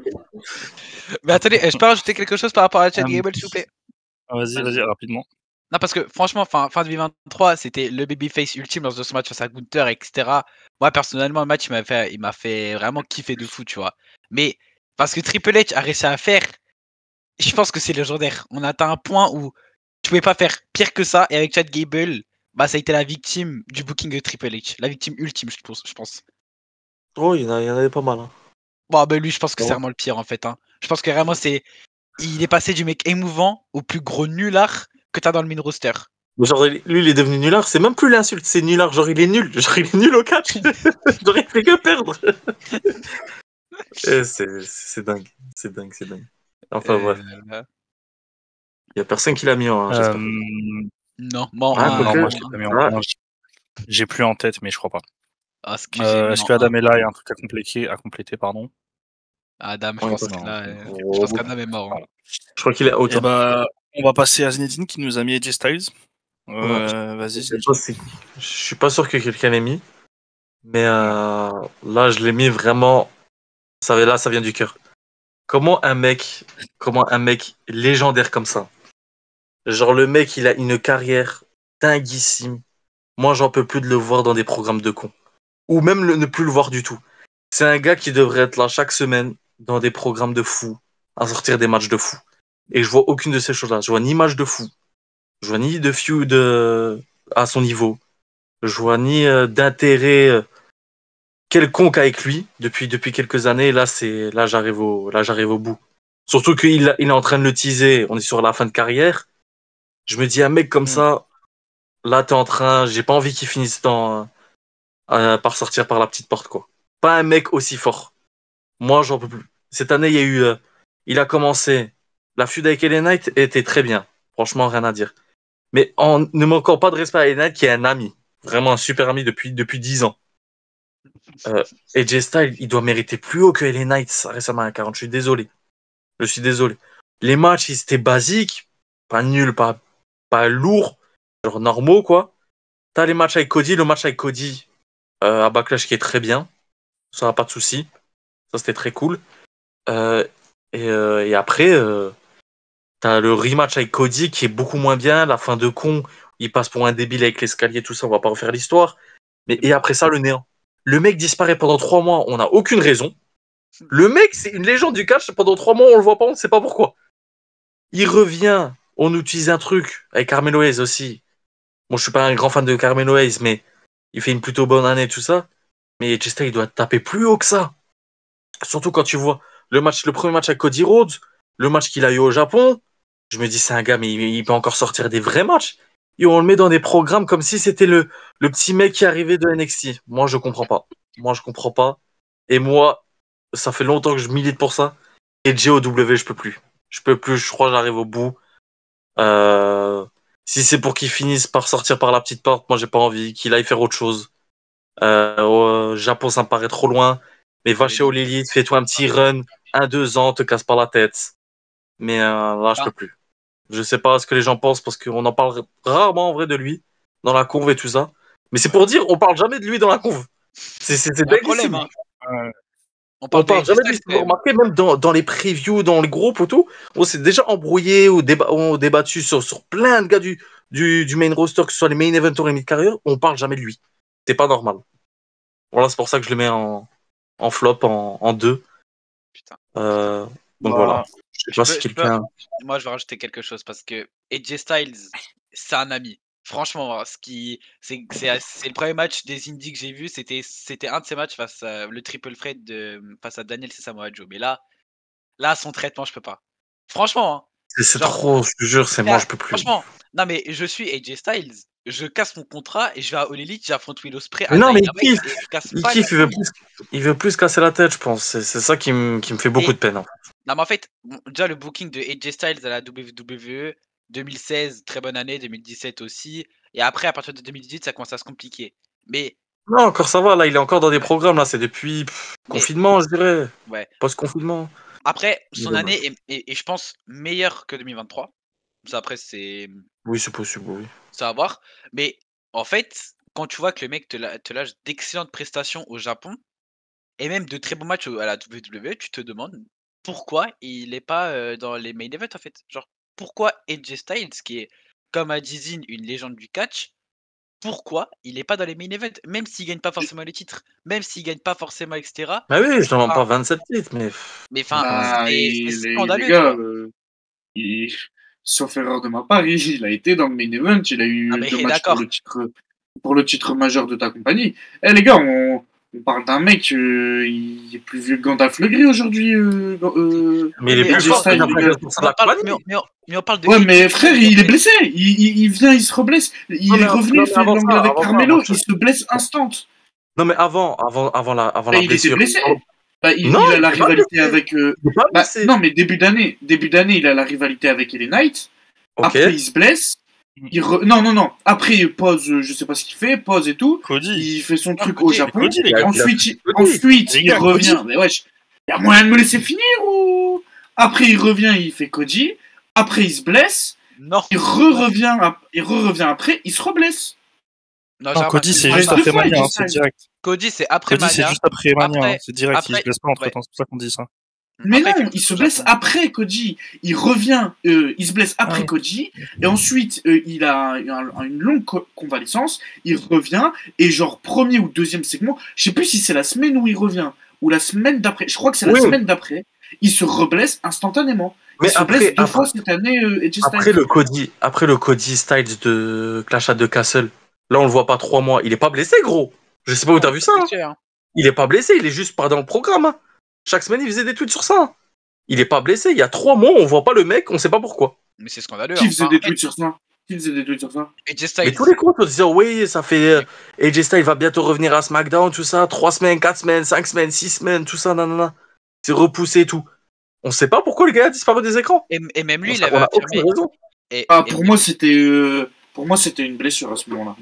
Mais attendez, je peux rajouter quelque chose par rapport à Chad Gable, s'il vous plaît? Vas-y, rapidement. Non, parce que franchement, fin 2023, c'était le babyface ultime lors de ce match face à Gunther, etc. Moi, personnellement, le match, il m'a fait vraiment kiffer de fou, tu vois. Mais parce que Triple H a réussi à faire, je pense que c'est légendaire. On a atteint un point où tu pouvais pas faire pire que ça. Et avec Chad Gable, bah, ça a été la victime du booking de Triple H. La victime ultime, je pense. Oh, il y en avait pas mal. Hein. Bon, bah, lui, je pense que c'est Ouais. vraiment le pire, en fait. Hein. Je pense que vraiment, il est passé du mec émouvant au plus gros nulard que t'as dans le main roster. Genre, lui, il est devenu nulard. C'est même plus l'insulte, c'est nulard. Genre, il est nul. Genre, il est nul au catch. Genre, il fait que perdre. C'est dingue. C'est dingue. Enfin, bref. Il y a personne qui l'a mis en 1, j'espère. Non, bon, Ah, Non, quoique. moi je l'ai pas mis en Ah. point. J'ai plus en tête, mais je crois pas. ce que j'ai mis Est-ce en que Adam un. est là? Il y a un truc à compléter, pardon. Adam, je Ouais, pense pas que là, Oh, je pense qu'Adam est mort. Hein. Voilà. Je crois qu'il est out. Et bah, on va passer à Zinedine qui nous a mis AJ Styles. Vas-y, Je sais Zinedine. pas je suis pas sûr que quelqu'un l'ait mis. Mais là, je l'ai mis vraiment. Là, ça vient du cœur. Comment un mec légendaire comme ça, genre le mec, il a une carrière dinguissime. Moi, j'en peux plus de le voir dans des programmes de cons. Ou même ne plus le voir du tout. C'est un gars qui devrait être là chaque semaine dans des programmes de fou, à sortir des matchs de fou. Et je vois aucune de ces choses-là. Je vois ni match de fou, je vois ni de feud à son niveau, je vois ni d'intérêt quelconque avec lui depuis quelques années. Là, j'arrive au bout. Surtout qu'il est en train de le teaser. On est sur la fin de carrière. Je me dis, un mec comme ça, là, j'ai pas envie qu'il finisse par sortir par la petite porte, quoi. Pas un mec aussi fort. Moi, j'en peux plus. Cette année, il a commencé. La feud avec Ellen Knight était très bien. Franchement, rien à dire. Mais en ne manquant pas de respect à Ellen Knight, qui est un ami. Vraiment un super ami depuis 10 ans. AJ Styles, il doit mériter plus haut que LA Knight récemment à 40. Je suis désolé. Les matchs, ils étaient basiques, pas nuls, pas lourds, genre normaux, quoi. T'as les matchs avec Cody, le match avec Cody à Backlash qui est très bien. Ça n'a pas de souci. Ça, c'était très cool. Euh, et après, t'as le rematch avec Cody qui est beaucoup moins bien. La fin de con, il passe pour un débile avec l'escalier, tout ça, on va pas refaire l'histoire. Et après ça, le néant. Le mec disparaît pendant 3 mois, on n'a aucune raison. Le mec, c'est une légende du catch. Pendant 3 mois, on le voit pas, on ne sait pas pourquoi. Il revient, on utilise un truc avec Carmelo Hayes aussi. Bon, je suis pas un grand fan de Carmelo Hayes, mais il fait une plutôt bonne année, tout ça. Mais Chester, il doit taper plus haut que ça. Surtout quand tu vois le premier match avec Cody Rhodes, le match qu'il a eu au Japon. Je me dis, c'est un gars, mais il peut encore sortir des vrais matchs. Et on le met dans des programmes comme si c'était le petit mec qui arrivait de NXT. Moi, je comprends pas. Et moi, ça fait longtemps que je milite pour ça. Et JOW, je peux plus. Je crois que j'arrive au bout. Si c'est pour qu'il finisse par sortir par la petite porte, moi j'ai pas envie. Qu'il aille faire autre chose. Au Japon, ça me paraît trop loin. Mais va chez All Elite, fais-toi un petit run, 1-2 ans, te casse pas la tête. Mais là, je peux plus. Je sais pas ce que les gens pensent parce qu'on en parle rarement en vrai de lui dans la conve et tout ça. Mais c'est pour dire, on parle jamais de lui dans la conve. C'est un problème, dinguissime. hein. On parle jamais de lui. Vous remarquez, même dans les previews, dans les groupes et tout, on s'est déjà embrouillé ou on débattu sur plein de gars du main roster, que ce soit les main events ou les mid-carrière, on parle jamais de lui. C'est pas normal. Voilà, c'est pour ça que je le mets en flop, en 2. Putain. Donc voilà. Je sais pas si quelqu'un. Moi, je vais rajouter quelque chose parce que AJ Styles, c'est un ami. Franchement, c'est le premier match des Indies que j'ai vu. C'était un de ces matchs face à le triple threat face à Daniel Samoa Joe. Mais là, son traitement, je peux pas. Franchement, hein. C'est trop, je te jure, moi, je peux plus. Franchement, non, mais je suis AJ Styles. Je casse mon contrat et je vais à All Elite, j'affronte Will Ospreay. Mais non, mais il kiffe, il veut plus casser la tête, je pense. C'est ça qui me fait beaucoup de peine. En fait. Non, mais en fait, déjà le booking de AJ Styles à la WWE, 2016, très bonne année, 2017 aussi. Et après, à partir de 2018, ça commence à se compliquer. Mais. Non, encore ça va, là, il est encore dans des programmes, là, c'est depuis confinement, je dirais. Ouais. Post-confinement. Après, son année est, je pense, meilleure que 2023. Ça, après, c'est. Oui, c'est possible, oui. Ça va voir. Mais en fait, quand tu vois que le mec te lâche d'excellentes prestations au Japon, et même de très bons matchs à la WWE, tu te demandes pourquoi il n'est pas dans les main events, en fait. Genre, pourquoi AJ Styles, qui est, comme a dit Zin, une légende du catch, pourquoi il n'est pas dans les main events, même s'il gagne pas forcément les titres, même s'il gagne pas forcément, etc. Ah oui, je demande pas 27 titres, mais. Mais enfin, c'est scandaleux. Les gars, sauf erreur de ma part, il a été dans le main event, il a eu 2 matchs pour le titre majeur de ta compagnie. Eh les gars, on parle d'un mec, il est plus vieux que Gandalf le Gris aujourd'hui. Mais il est plus fort mais on parle de. Ouais, mais frère, il est blessé. Il vient, il se reblesse. Il est revenu, il fait l'angle avec Carmelo, il se blesse instant. Non, mais avant la il blessure. Il était blessé. Il a la rivalité avec. Non, mais début d'année, il a la rivalité avec LA Knight. Okay. Après, il se blesse. Non. Après, il pause, je sais pas ce qu'il fait, pause et tout. Cody. Il fait son truc au Japon. Ensuite, il revient. Mais wesh, y a moyen de me laisser finir ou. Après, il revient, il fait Cody. Après, il se blesse. Non. Il revient après, il se reblesse. Non, Cody, c'est juste après Mania, c'est direct. Cody, c'est après Mania. Cody, c'est juste après Mania, c'est direct. Il se blesse pas entre temps, c'est pour ça qu'on dit ça. Mais non, il se blesse après Cody. Il revient, il se blesse après Cody. Et ensuite, il a une longue convalescence. Il revient. Et genre, premier ou deuxième segment, je sais plus si c'est la semaine où il revient ou la semaine d'après. Je crois que c'est la semaine d'après. Il se reblesse instantanément. Mais il se blesse 2 fois cette année. Après le Cody Styles de Clash at the Castle, là, on le voit pas 3 mois. Il est pas blessé, gros. Je sais pas où t'as vu ça. Hein. Il est pas blessé. Il est juste pas dans le programme. Hein. Chaque semaine, il faisait des tweets sur ça. Il est pas blessé. Il y a 3 mois, on voit pas le mec, on sait pas pourquoi. Mais c'est scandaleux. Qui faisait des tweets sur ça? Mais tous les comptes on disait oui, ça fait AJ Styles va bientôt revenir à SmackDown, tout ça, 3 semaines, 4 semaines, 5 semaines, 6 semaines, tout ça, nanana. C'est repoussé et tout. On sait pas pourquoi le gars a disparu des écrans. Et même lui, il avait affirmé. Pour moi, c'était une blessure à ce moment-là.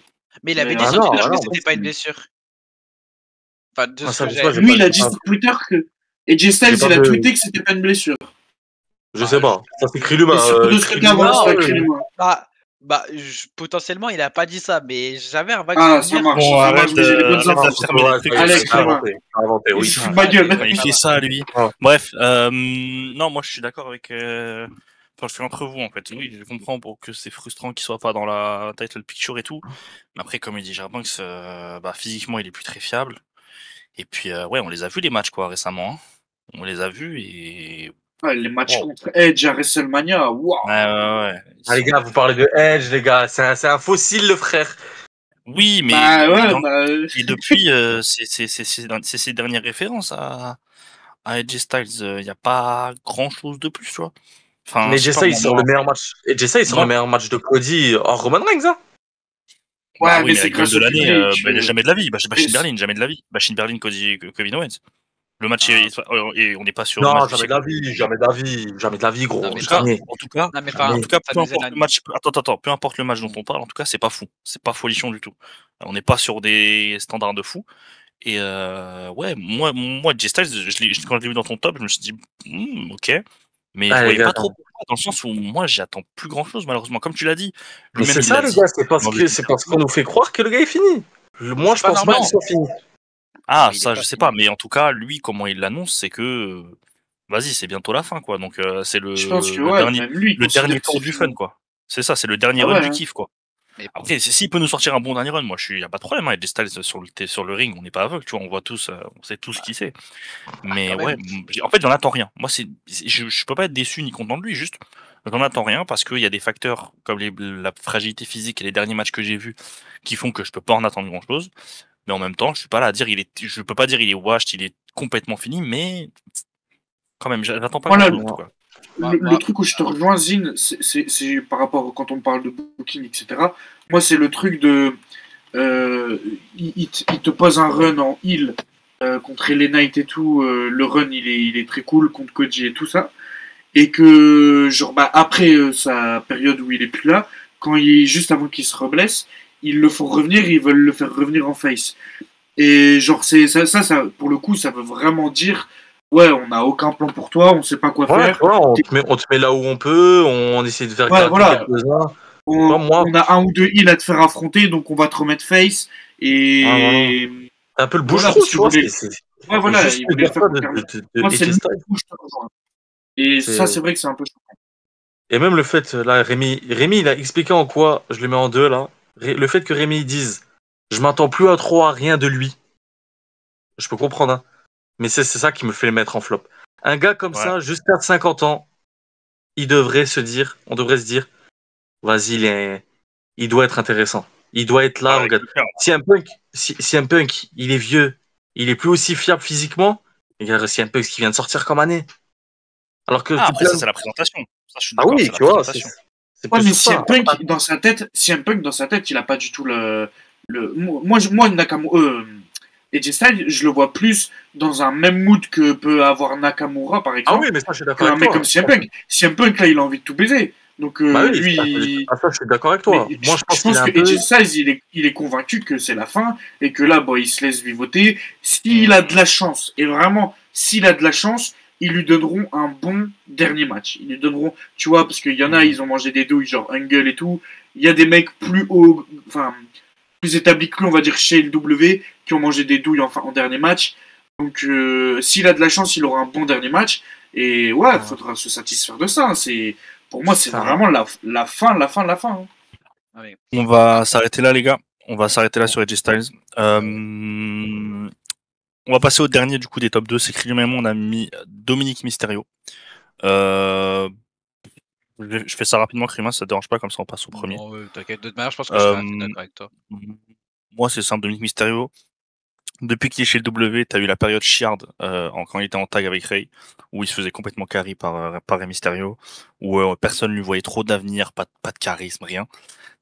Mais il avait dit sur Twitter que c'était pas une blessure. Enfin, lui, il a dit sur Twitter que AJ Styles, il a tweeté que c'était pas une blessure. Je sais pas, ça s'écrit l'humain. Potentiellement, il a pas dit ça, mais j'avais un vague. Ça marche. Bon, arrête, il se fout de ma gueule. Il fait ça, lui. Bref, non, moi, je suis d'accord avec. Enfin, je suis entre vous, en fait. Oui, je comprends pour que c'est frustrant qu'il soit pas dans la title picture et tout. Mais après, comme il dit Jarbanks, physiquement, il est plus très fiable. Et puis, on les a vus les matchs, quoi, récemment. Hein. On les a vus et. Les matchs contre Edge à WrestleMania, waouh! Ouais. Les gars, vous parlez de Edge, les gars, c'est un fossile, le frère. Oui, mais et depuis, c'est ses dernières références à Edge Styles. Il n'y a pas grand-chose de plus, tu vois. Enfin, mais Edge Styles sur le meilleur match. Edge Styles sur le meilleur match de Cody hors Roman Reigns, hein. Mais c'est grâce de l'année. Jamais de la vie. Bashing Berlin, jamais de la vie. Bashing Berlin, Kevin Owens. Le match et on n'est pas sur le Non, match du jamais de siècle. la vie, jamais de la vie, gros. Non, mais Jamais. En tout cas, Non, mais Jamais. en tout cas, ça peu nous est importe le match. Attends, peu importe le match dont on parle, en tout cas, c'est pas fou. C'est pas folichon du tout. On n'est pas sur des standards de fou. Et ouais, moi, J-Styles, quand je l'ai vu dans ton top, je me suis dit, ok. Mais je Ah, les voyais gars. pas trop pourquoi, dans le sens où moi, j'attends plus grand chose, malheureusement. Comme tu l'as dit, Mais lui-même, c'est il ça, l'a les dit. gars, c'est parce dans le qu'on nous fait croire que le gars est fini. Moi, je pas pense pas normal. qu'il soit fini. Ah, Mais il est ça, pas je sais fini. pas. Mais en tout cas, lui, comment il l'annonce, c'est que, vas-y, c'est bientôt la fin, quoi. Donc, c'est Je pense que le ouais, dernier, même lui, il le considère dernier que tour c'est du fun, fini. quoi. C'est ça, c'est le dernier Ah run ouais, du hein. kiff, quoi. Mais Après, s'il peut nous sortir un bon dernier run, moi, y a pas de problème, hein. Styles sur le ring, on n'est pas aveugle, tu vois, on voit tous, on sait tous qui c'est. Mais quand ouais, même. en fait, j'en attends rien. Moi, je peux pas être déçu ni content de lui, juste, j'en attends rien parce qu'il y a des facteurs comme la fragilité physique et les derniers matchs que j'ai vus qui font que je peux pas en attendre grand chose. Mais en même temps, je suis pas là à dire je peux pas dire il est washed, il est complètement fini, mais quand même, j'attends pas grand Voilà, chose en tout cas. le truc où je te rejoins, Zine, c'est par rapport quand on parle de booking, etc. Moi, c'est le truc de. Il te pose un run en heal contre LA Knight et tout. Le run, il est très cool contre Koji et tout ça. Et que, genre, bah, après sa période où il est plus là, juste avant qu'il se reblesse, ils le font revenir, ils veulent le faire revenir en face. Et genre, ça, pour le coup, ça veut vraiment dire, ouais, on n'a aucun plan pour toi, on sait pas quoi Ouais, faire. tu vois, on te met là où on peut, on essaie de faire Ouais, garder voilà. quelques-uns. On, Moi, on a un ou deux heals à te faire affronter, donc on va te remettre face. voilà. Et C'est un peu le voilà, bouche-trou, parce tu qu'il vois. voulait, C'est ouais, voilà, juste il le voulait le faire ça pour terminer. de Moi, c'est AJ le Styles. où je te rejoins. Et C'est- ça, c'est vrai que c'est un peu choquant. Et même le fait, là, Rémi, il a expliqué en quoi, je le mets en deux, là. Le fait que Rémi dise, je m'attends plus à rien de lui. Je peux comprendre, hein. Mais c'est ça qui me fait le mettre en flop. Un gars comme Ouais. ça, jusqu'à 50 ans, on devrait se dire, vas-y, il doit être intéressant. Il doit être là, Ah, regarde. clair. Si un punk, il est vieux, il est plus aussi fiable physiquement, regarde, si un punk qui vient de sortir comme année. Alors que Après, ça, c'est la présentation. Ça, je suis Ah d'accord, oui, c'est la tu vois, présentation. c'est Ouais, plus mais sur ça. CM Punk, dans sa tête, il a pas du tout moi, Nakamura, AJ Styles, je le vois plus dans un même mood que peut avoir Nakamura, par Ah exemple, oui, mais ça, je suis d'accord qu'un avec mec toi. comme CM Punk. CM Punk, là, il a envie de tout baiser. Donc, Bah oui, lui, ça, je suis d'accord avec mais toi. Moi, je pense je qu'il est pense un que peu. AJ Styles, il est convaincu que c'est la fin et que là, bon, il se laisse vivoter. S'il a de la chance, et vraiment, s'il a de la chance, ils lui donneront un bon dernier match. Ils lui donneront, tu vois, parce qu'il y en a, ils ont mangé des douilles, genre Angle et tout. Il y a des mecs plus haut, enfin, plus établis que lui, on va dire chez le W, qui ont mangé des douilles en dernier match. Donc, s'il a de la chance, il aura un bon dernier match. Et ouais, il faudra se satisfaire de ça. Pour moi, c'est Ça. vraiment la fin, la fin, la fin. Hein. Ah oui. On va s'arrêter là, les gars. On va s'arrêter là sur AJ Styles. On va passer au dernier du coup des top 2. C'est que on a mis Dominique Mysterio. Je fais ça rapidement, Crima, ça te dérange pas, comme ça on passe au premier. Non, t'inquiète. De toute manière, je pense que je serai assez d'accord avec toi. Moi, c'est simple, Dominique Mysterio. Depuis qu'il est chez le W, t'as eu la période Shiard quand il était en tag avec Ray, où il se faisait complètement carry par Rey Mysterio, où personne lui voyait trop d'avenir, pas de charisme, rien.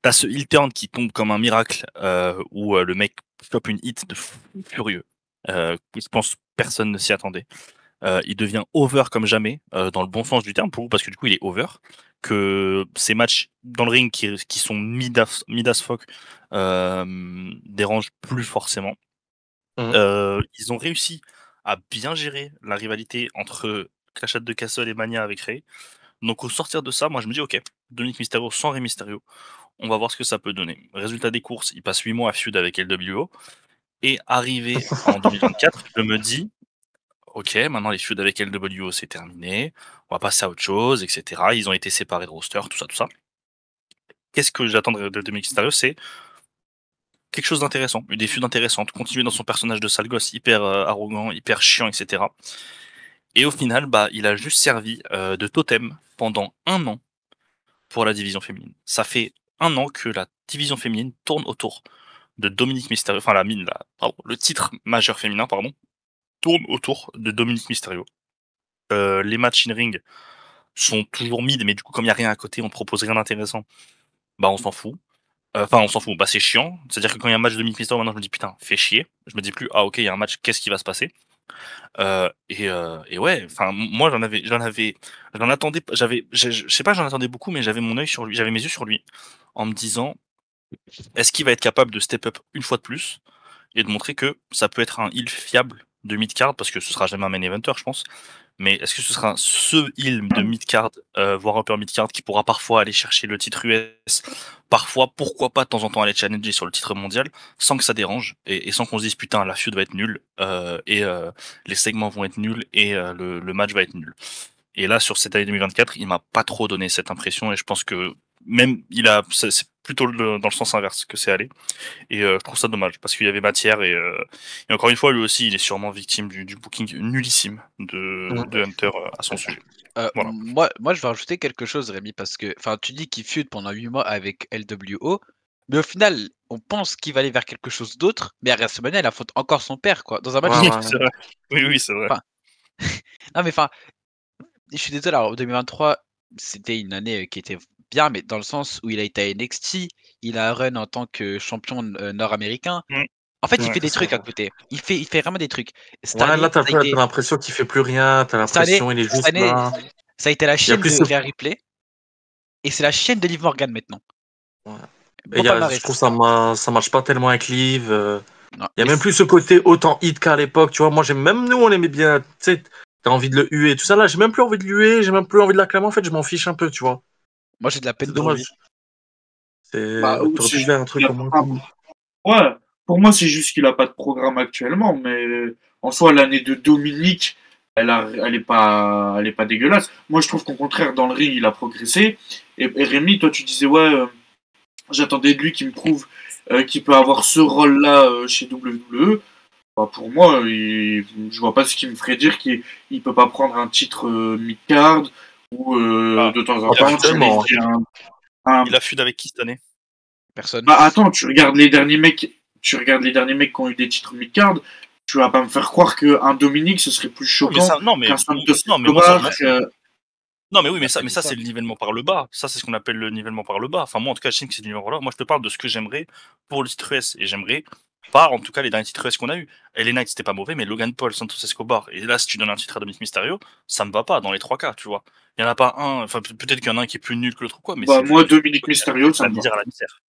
T'as ce heel turn qui tombe comme un miracle, où le mec chope une hit de furieux. Je pense personne ne s'y attendait. Il devient over comme jamais, dans le bon sens du terme, pour vous, parce que du coup il est over. Que ces matchs dans le ring qui sont mid as fuck dérangent plus forcément. Ils ont réussi à bien gérer la rivalité entre Clash at the Castle et Mania avec Ray. Donc au sortir de ça, moi je me dis ok, Dominic Mysterio sans Rey Mysterio, on va voir ce que ça peut donner. Résultat des courses, il passe 8 mois à feud avec LWO. Et arrivé en 2024, je me dis ok, maintenant les feuds avec LWO c'est terminé, on va passer à autre chose, etc. Ils ont été séparés de roster, tout ça, tout ça. Qu'est-ce que j'attends de Dominic Mysterio? C'est quelque chose d'intéressant, des feuds intéressantes, continuer dans son personnage de sale gosse hyper arrogant, hyper chiant, etc. Et au final, bah, il a juste servi de totem pendant 1 an pour la division féminine. Ça fait 1 an que la division féminine tourne autour de Dominique Mysterio, enfin le titre majeur féminin, pardon, tourne autour de Dominique Mysterio. Les matchs in-ring sont toujours mid, mais du coup, comme il n'y a rien à côté, on ne propose rien d'intéressant, bah on s'en fout. Enfin, on s'en fout, bah c'est chiant. C'est-à-dire que quand il y a un match de Dominique Mysterio, maintenant je me dis putain, fais chier. Je me dis plus, ah ok, il y a un match, qu'est-ce qui va se passer? Et ouais, enfin moi j'en attendais, je sais pas, j'en attendais beaucoup, mais j'avais mon œil sur lui, j'avais mes yeux sur lui, en me disant est-ce qu'il va être capable de step up une fois de plus et de montrer que ça peut être un heal fiable de mid-card, parce que ce sera jamais un main eventer, je pense. Mais est-ce que ce sera ce heal de mid-card, voire upper mid-card, qui pourra parfois aller chercher le titre US, parfois, pourquoi pas, de temps en temps, aller challenger sur le titre mondial, sans que ça dérange, et sans qu'on se dise, putain, la feud va être nulle, les segments vont être nuls, et le match va être nul. Et là, sur cette année 2024, il m'a pas trop donné cette impression, et je pense que même, c'est plutôt dans le sens inverse que c'est allé. Et je trouve ça dommage parce qu'il y avait matière, et encore une fois, lui aussi, il est sûrement victime du booking nullissime de Hunter à son sujet. Voilà. Moi, je vais rajouter quelque chose, Rémi, parce que tu dis qu'il feud pendant 8 mois avec LWO, mais au final, on pense qu'il va aller vers quelque chose d'autre, mais à WrestleMania, il affronte encore son père, quoi. Dans un match. Ouais, Oui, c'est vrai. Oui, c'est vrai. Enfin, non, mais je suis désolé, alors 2023, c'était une année qui était bien, mais dans le sens où il a été à NXT, il a un run en tant que champion nord-américain. Mm. En fait, il Ouais, fait des c'est trucs à ça. côté. Il fait vraiment des trucs. Cette Ouais, là, année, t'as ça a été, l'impression qu'il fait plus rien, t'as cette année, l'impression il est cette juste année, là. ça a été la Il y a chaîne plus de ce... Rhea Ripley, et c'est la chaîne de Liv Morgan maintenant. Ouais. Et Bon je palmarès. trouve ça marche pas tellement avec Liv. Non, Il y a mais même plus ce côté autant hit qu'à l'époque, tu vois. Moi, même nous, on aimait bien, tu sais, t'as envie de le huer, tout ça. Là, j'ai même plus envie de l'huer, j'ai même plus envie de l'acclamer. En fait, je m'en fiche un peu, tu vois. moi, j'ai de la peine C'est pour lui. dommage. T'aurais C'est pu juste faire un truc qu'il a au moins pas- cool. Ouais, pour moi, c'est juste qu'il a pas de programme actuellement, mais en soi, l'année de Dominique, elle est pas dégueulasse. Moi, je trouve qu'au contraire, dans le ring, il a progressé. Et Rémi, toi, tu disais, ouais, j'attendais de lui qu'il me prouve qu'il peut avoir ce rôle-là chez WWE. Bah, pour moi, je vois pas ce qui me ferait dire qu'il il peut pas prendre un titre mid-card ou Ah, de temps en Ah, temps tellement. challenger un. il a feud avec qui cette année? Personne. Bah attends, tu regardes les derniers mecs qui ont eu des titres mid-card, tu vas pas me faire croire qu'un Dominique ce serait plus Non, mais choquant ça, non, mais, qu'un Santos non, mais moi, Escobar. non, mais oui, Il a mais pas mais dit ça, ça. c'est le nivellement par le bas. Ça, c'est ce qu'on appelle le nivellement par le bas. Enfin, moi, en tout cas, je sais que c'est le nivellement par le bas. Moi, je te parle de ce que j'aimerais pour le titre US. Et j'aimerais pas, en tout cas, les derniers titres US qu'on a eu. LA Knight, c'était pas mauvais, mais Logan Paul, Santos Escobar. Et là, si tu donnes un titre à Dominic Mysterio, ça me va pas dans les trois cas, tu vois. Il y en a pas un, enfin, peut-être qu'il y en a un qui est plus nul que l'autre ou quoi, mais Bah c'est moi Dominique Mysterio ça la me va. misère à la misère.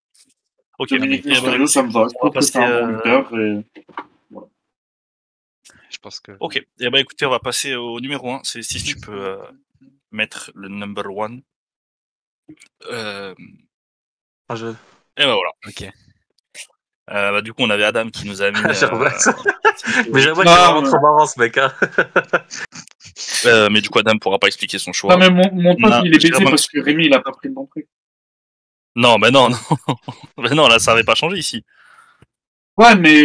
Ok. Non, mais Dominique Et ben, Mysterio écoutez, ça me va. Je on va trouve que c'est passer, un bon lutteur. je pense que. ok. Et ben, écoutez, on va passer au numéro 1. C'est si tu peux mettre le number 1. Euh, Ah, je... et ben voilà. Ok. Bah, du coup, on avait Adam qui nous a mis. Gerbax. Mais Gerbax, c'est Non, vraiment trop marrant, ce mec. Hein. Mais du coup, Adam pourra pas expliquer son choix. Non mais mon pote Non, il est baisé Germain- parce que Rémi il a pas pris le bon truc. Non, mais non, non. Mais non, là, ça n'avait pas changé ici. Ouais mais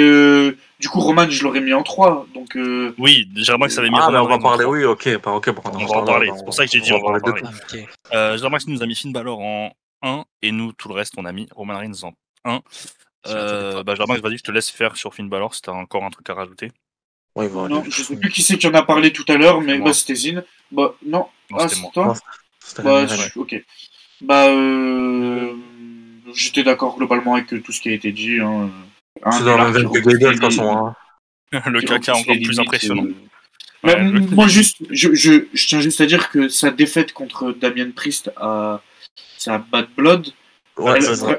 du coup Roman je l'aurais mis en 3 donc Oui, Germain avait mis Ah, mais Roman on va Reigns en parler, 3. oui, ok. Bah, ok, bon, On va en parler. C'est pour ça que j'ai dit on va en de parler. tout. Ok. Germain nous a mis Finn Balor en 1 et nous, tout le reste, on a mis Roman Reigns en 1. Je m'attendais pas. Bah, Germain, vas-y, je te laisse faire sur Finn Balor si t'as encore un truc à rajouter. Oui, bon, non allez. je sais plus qui c'est qui en a parlé tout à l'heure mais moi. bah c'était Zine. Bah non, Non, ah c'était c'est moi. toi. Non, c'était Bah Rémi, Rémi. ok. Bah j'étais d'accord globalement avec tout ce qui a été dit. Hein. C'est dans le même veine que Gaga, de toute façon. Hein. Le qui caca repousse les encore plus limites, impressionnant. Mais Ouais, moi, juste, je tiens juste à dire que sa défaite contre Damien Priest à sa Bad Blood, Ouais, elle, c'est ça.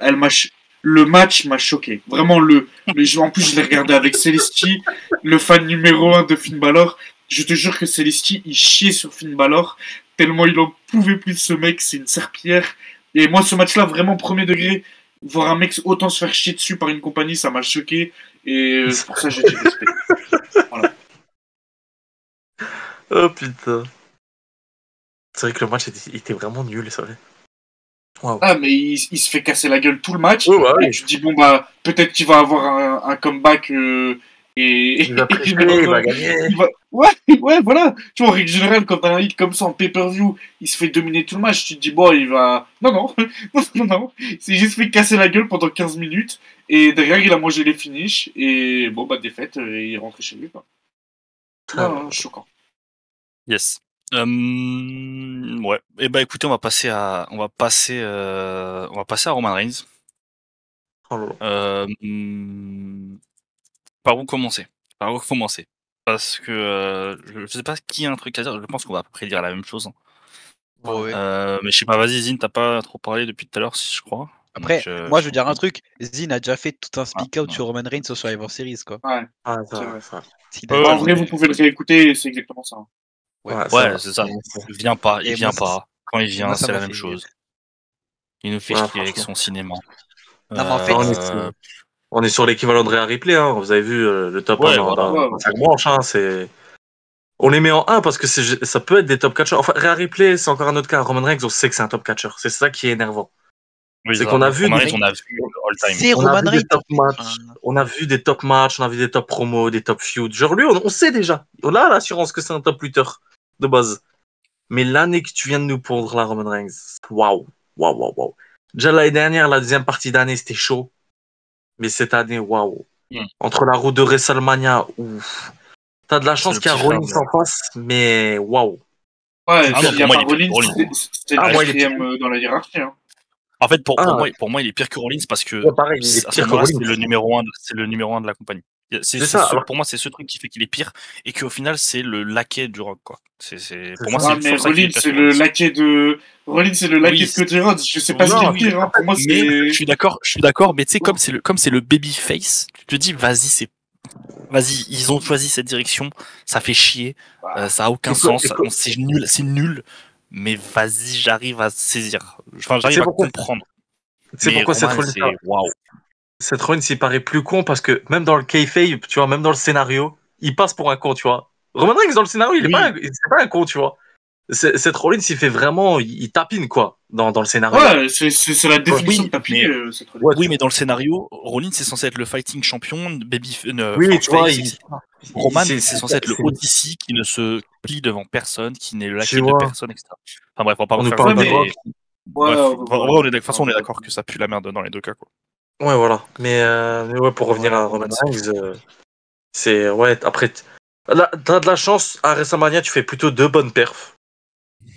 le match m'a choqué. Vraiment, en plus, je l'ai regardé avec Celesti, le fan numéro 1 de Finn Balor. Je te jure que Celesti, il chiait sur Finn Balor, tellement il en pouvait plus de ce mec, c'est une serpillière. Et moi, ce match-là, vraiment premier degré, voir un mec autant se faire chier dessus par une compagnie, ça m'a choqué. Et pour ça, j'ai dit respect. Voilà. Oh putain. C'est vrai que le match était vraiment nul, ça. Waouh. Ah, mais il se fait casser la gueule tout le match. Ouais, bah Et oui. tu te dis, bon, bah, peut-être qu'il va avoir un comeback et, Il va et tricher, genre, il va gagner. Ouais, ouais, voilà. Tu vois, en règle générale, quand t'as un hit comme ça en pay-per-view, il se fait dominer tout le match. Tu te dis, bon, il va. Non, non, non, non. C'est juste fait casser la gueule pendant 15 minutes. Et derrière, il a mangé les finishes. Et bon, bah, défaite, et il est rentré chez lui, quoi. Non, non, choquant. Yes. Ouais. Et bah écoutez, on va passer à Roman Reigns. Oh là là. Par où commencer? Par où commencer? parce que je sais pas qui a un truc à dire. Je pense qu'on va à peu près dire la même chose. Bon, ouais. Mais je sais pas, vas-y, Zine, t'as pas trop parlé depuis tout à l'heure, si je crois. Après, Donc, moi je veux dire un truc. Zin a déjà fait tout un speak out ouais. sur Roman Reigns au Survivor Series, quoi. Ouais. Ah, C'est vrai. Il a Ouais, dit- En vrai, mais- vous pouvez le réécouter, c'est exactement ça. Hein. Ouais. Ouais, c'est ça. Il vient pas, Et il vient moi, pas. Quand il moi, vient, ça c'est la m'a même fait chose. Il nous fait Ouais, chier avec franchement. son cinéma. Non, mais en fait, On est sur l'équivalent de Rhea Ripley, hein. Vous avez vu le top Ouais, 1 voilà. dans chaque manche, hein. On les met en 1 parce que ça peut être des top catchers. Enfin, Rhea Ripley, c'est encore un autre cas. Roman Reigns, on sait que c'est un top catcher. C'est ça qui est énervant. Oui, C'est ça. qu'on a vu Roman des- Reigns, on a vu all time. c'est On a Roman vu des Reigns. top matchs, on a vu des top matchs, on a vu des top promos, des top feuds. Genre lui, on sait déjà. On a l'assurance que c'est un top lutteur de base. Mais l'année que tu viens de nous pondre là, Roman Reigns, waouh, waouh, waouh, waouh. Déjà l'année dernière, la deuxième partie d'année, c'était chaud. Mais cette année, waouh. Entre la route de WrestleMania, ouf. T'as de la chance le qu'il y a petit frère Rollins de- en face, mais waouh. Ouais, Ah non, s'il y a pour moi, pas il est pire que Rollins, Rollins. c'est le Ah, moi, il est quatrième dans la hiérarchie. Hein. En fait, pour Ah. moi, il est pire que Rollins parce que Ouais, pareil, il est à ce pire que moment-là, Rollins. c'est le numéro 1, c'est le numéro 1 de la compagnie. C'est ça, alors- Pour moi, c'est ce truc qui fait qu'il est pire et qu'au final, c'est le laquais du rock, quoi. Pour moi, ça. c'est Ah, mais sur ça qu'il Rollins, est pire c'est que le Rollins. laquais de. Rollins, c'est le laquais de Cody Rhodes. Je sais pas Oui, ce qui est oui, pire. Hein. Pour moi, Mais c'est. je suis d'accord, mais tu sais, comme c'est le babyface, tu te dis, vas-y, ils ont choisi cette direction, ça fait chier, ça a aucun sens, c'est nul, mais vas-y, j'arrive à saisir. Enfin, j'arrive à comprendre. C'est Mais pourquoi Roman, c'est waouh. cette Rollins, il paraît plus con parce que même dans le kayfabe, tu vois, même dans le scénario, il passe pour un con, tu vois. Roman Reigns, dans le scénario, c'est pas un con, tu vois. Cette Rollins, il fait vraiment, il tapine, quoi, dans le scénario. Ouais, c'est la définition de tapiner, cette Rollins. Oui, mais dans le scénario, Rollins c'est censé être le fighting champion, oui, tu vois, Roman c'est censé être le ODC qui ne se plie devant personne, qui n'est le laquais de vois. personne, etc. Enfin bref, on va pas On nous refaire parle le de débat, Rock. Bref, Ouais, de toute façon, on est d'accord que ça pue la merde dans les deux cas, quoi. Ouais, voilà. Mais ouais, pour revenir à Roman Reigns, c'est ouais. Après, t'as de la chance à WrestleMania, tu fais plutôt 2 bonnes perfs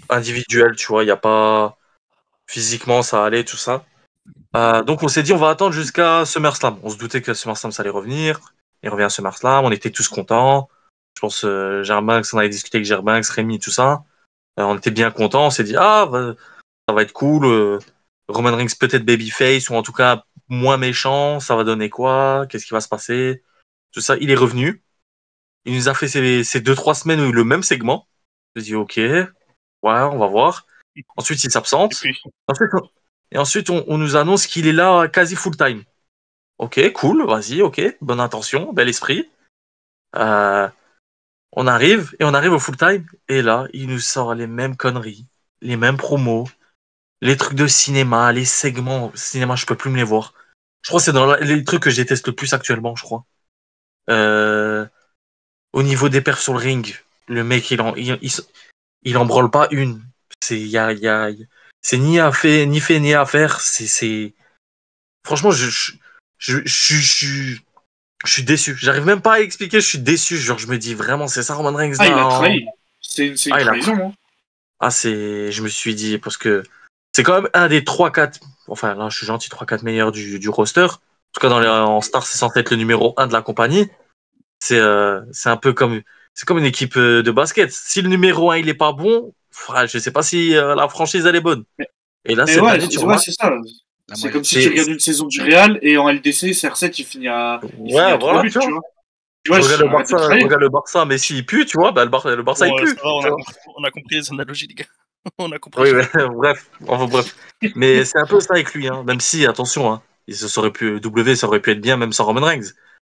individuelles, tu vois. Il y a pas physiquement ça allait tout ça. Donc on s'est dit on va attendre jusqu'à SummerSlam. On se doutait que SummerSlam ça allait revenir. Il revient à SummerSlam, on était tous contents. Je pense Gerbanks, on avait discuté avec Gerbanks, Rémi, tout ça. On était bien contents. On s'est dit ça va être cool. Roman Reigns peut-être babyface ou en tout cas moins méchant. Ça va donner quoi? Qu'est-ce qui va se passer? Tout ça. Il est revenu. Il nous a fait ces 2-3 semaines où il a eu le même segment. Je dis ok, ouais, on va voir. Ensuite il s'absente. Et ensuite on nous annonce qu'il est là quasi full time. Ok, cool, vas-y, ok, bonne intention, bel esprit. On arrive au full time et là il nous sort les mêmes conneries, les mêmes promos. Les trucs de cinéma, les segments cinéma, je peux plus me les voir. Je crois que c'est dans les trucs que je déteste le plus actuellement, je crois. Au niveau des perfs sur le ring, le mec, il en branle pas une. C'est c'est ni fait ni à faire. Franchement, je suis déçu. J'arrive même pas à expliquer. Je suis déçu. Genre, je me dis vraiment, c'est ça Roman Reigns. Ah, il a trahi. C'est une trahison. Hein. Je me suis dit parce que c'est quand même un des 3-4, enfin là je suis gentil, 3-4 meilleurs du roster. En tout cas en Star, c'est censé être le numéro 1 de la compagnie. C'est un peu comme une équipe de basket. Si le numéro 1 il est pas bon, je sais pas si la franchise elle est bonne. Et là cette année tu c'est ça. C'est comme si tu regardes une saison du Real et en LDC, CR7 il finit à 3 buts, tu vois. Regarde le Barça, mais s'il pue, tu vois, le Barça il pue. On a compris les analogies, les gars. On a compris. Oui, bref. Mais c'est un peu ça avec lui, hein. Même si, attention, hein, ça aurait pu être bien même sans Roman Reigns.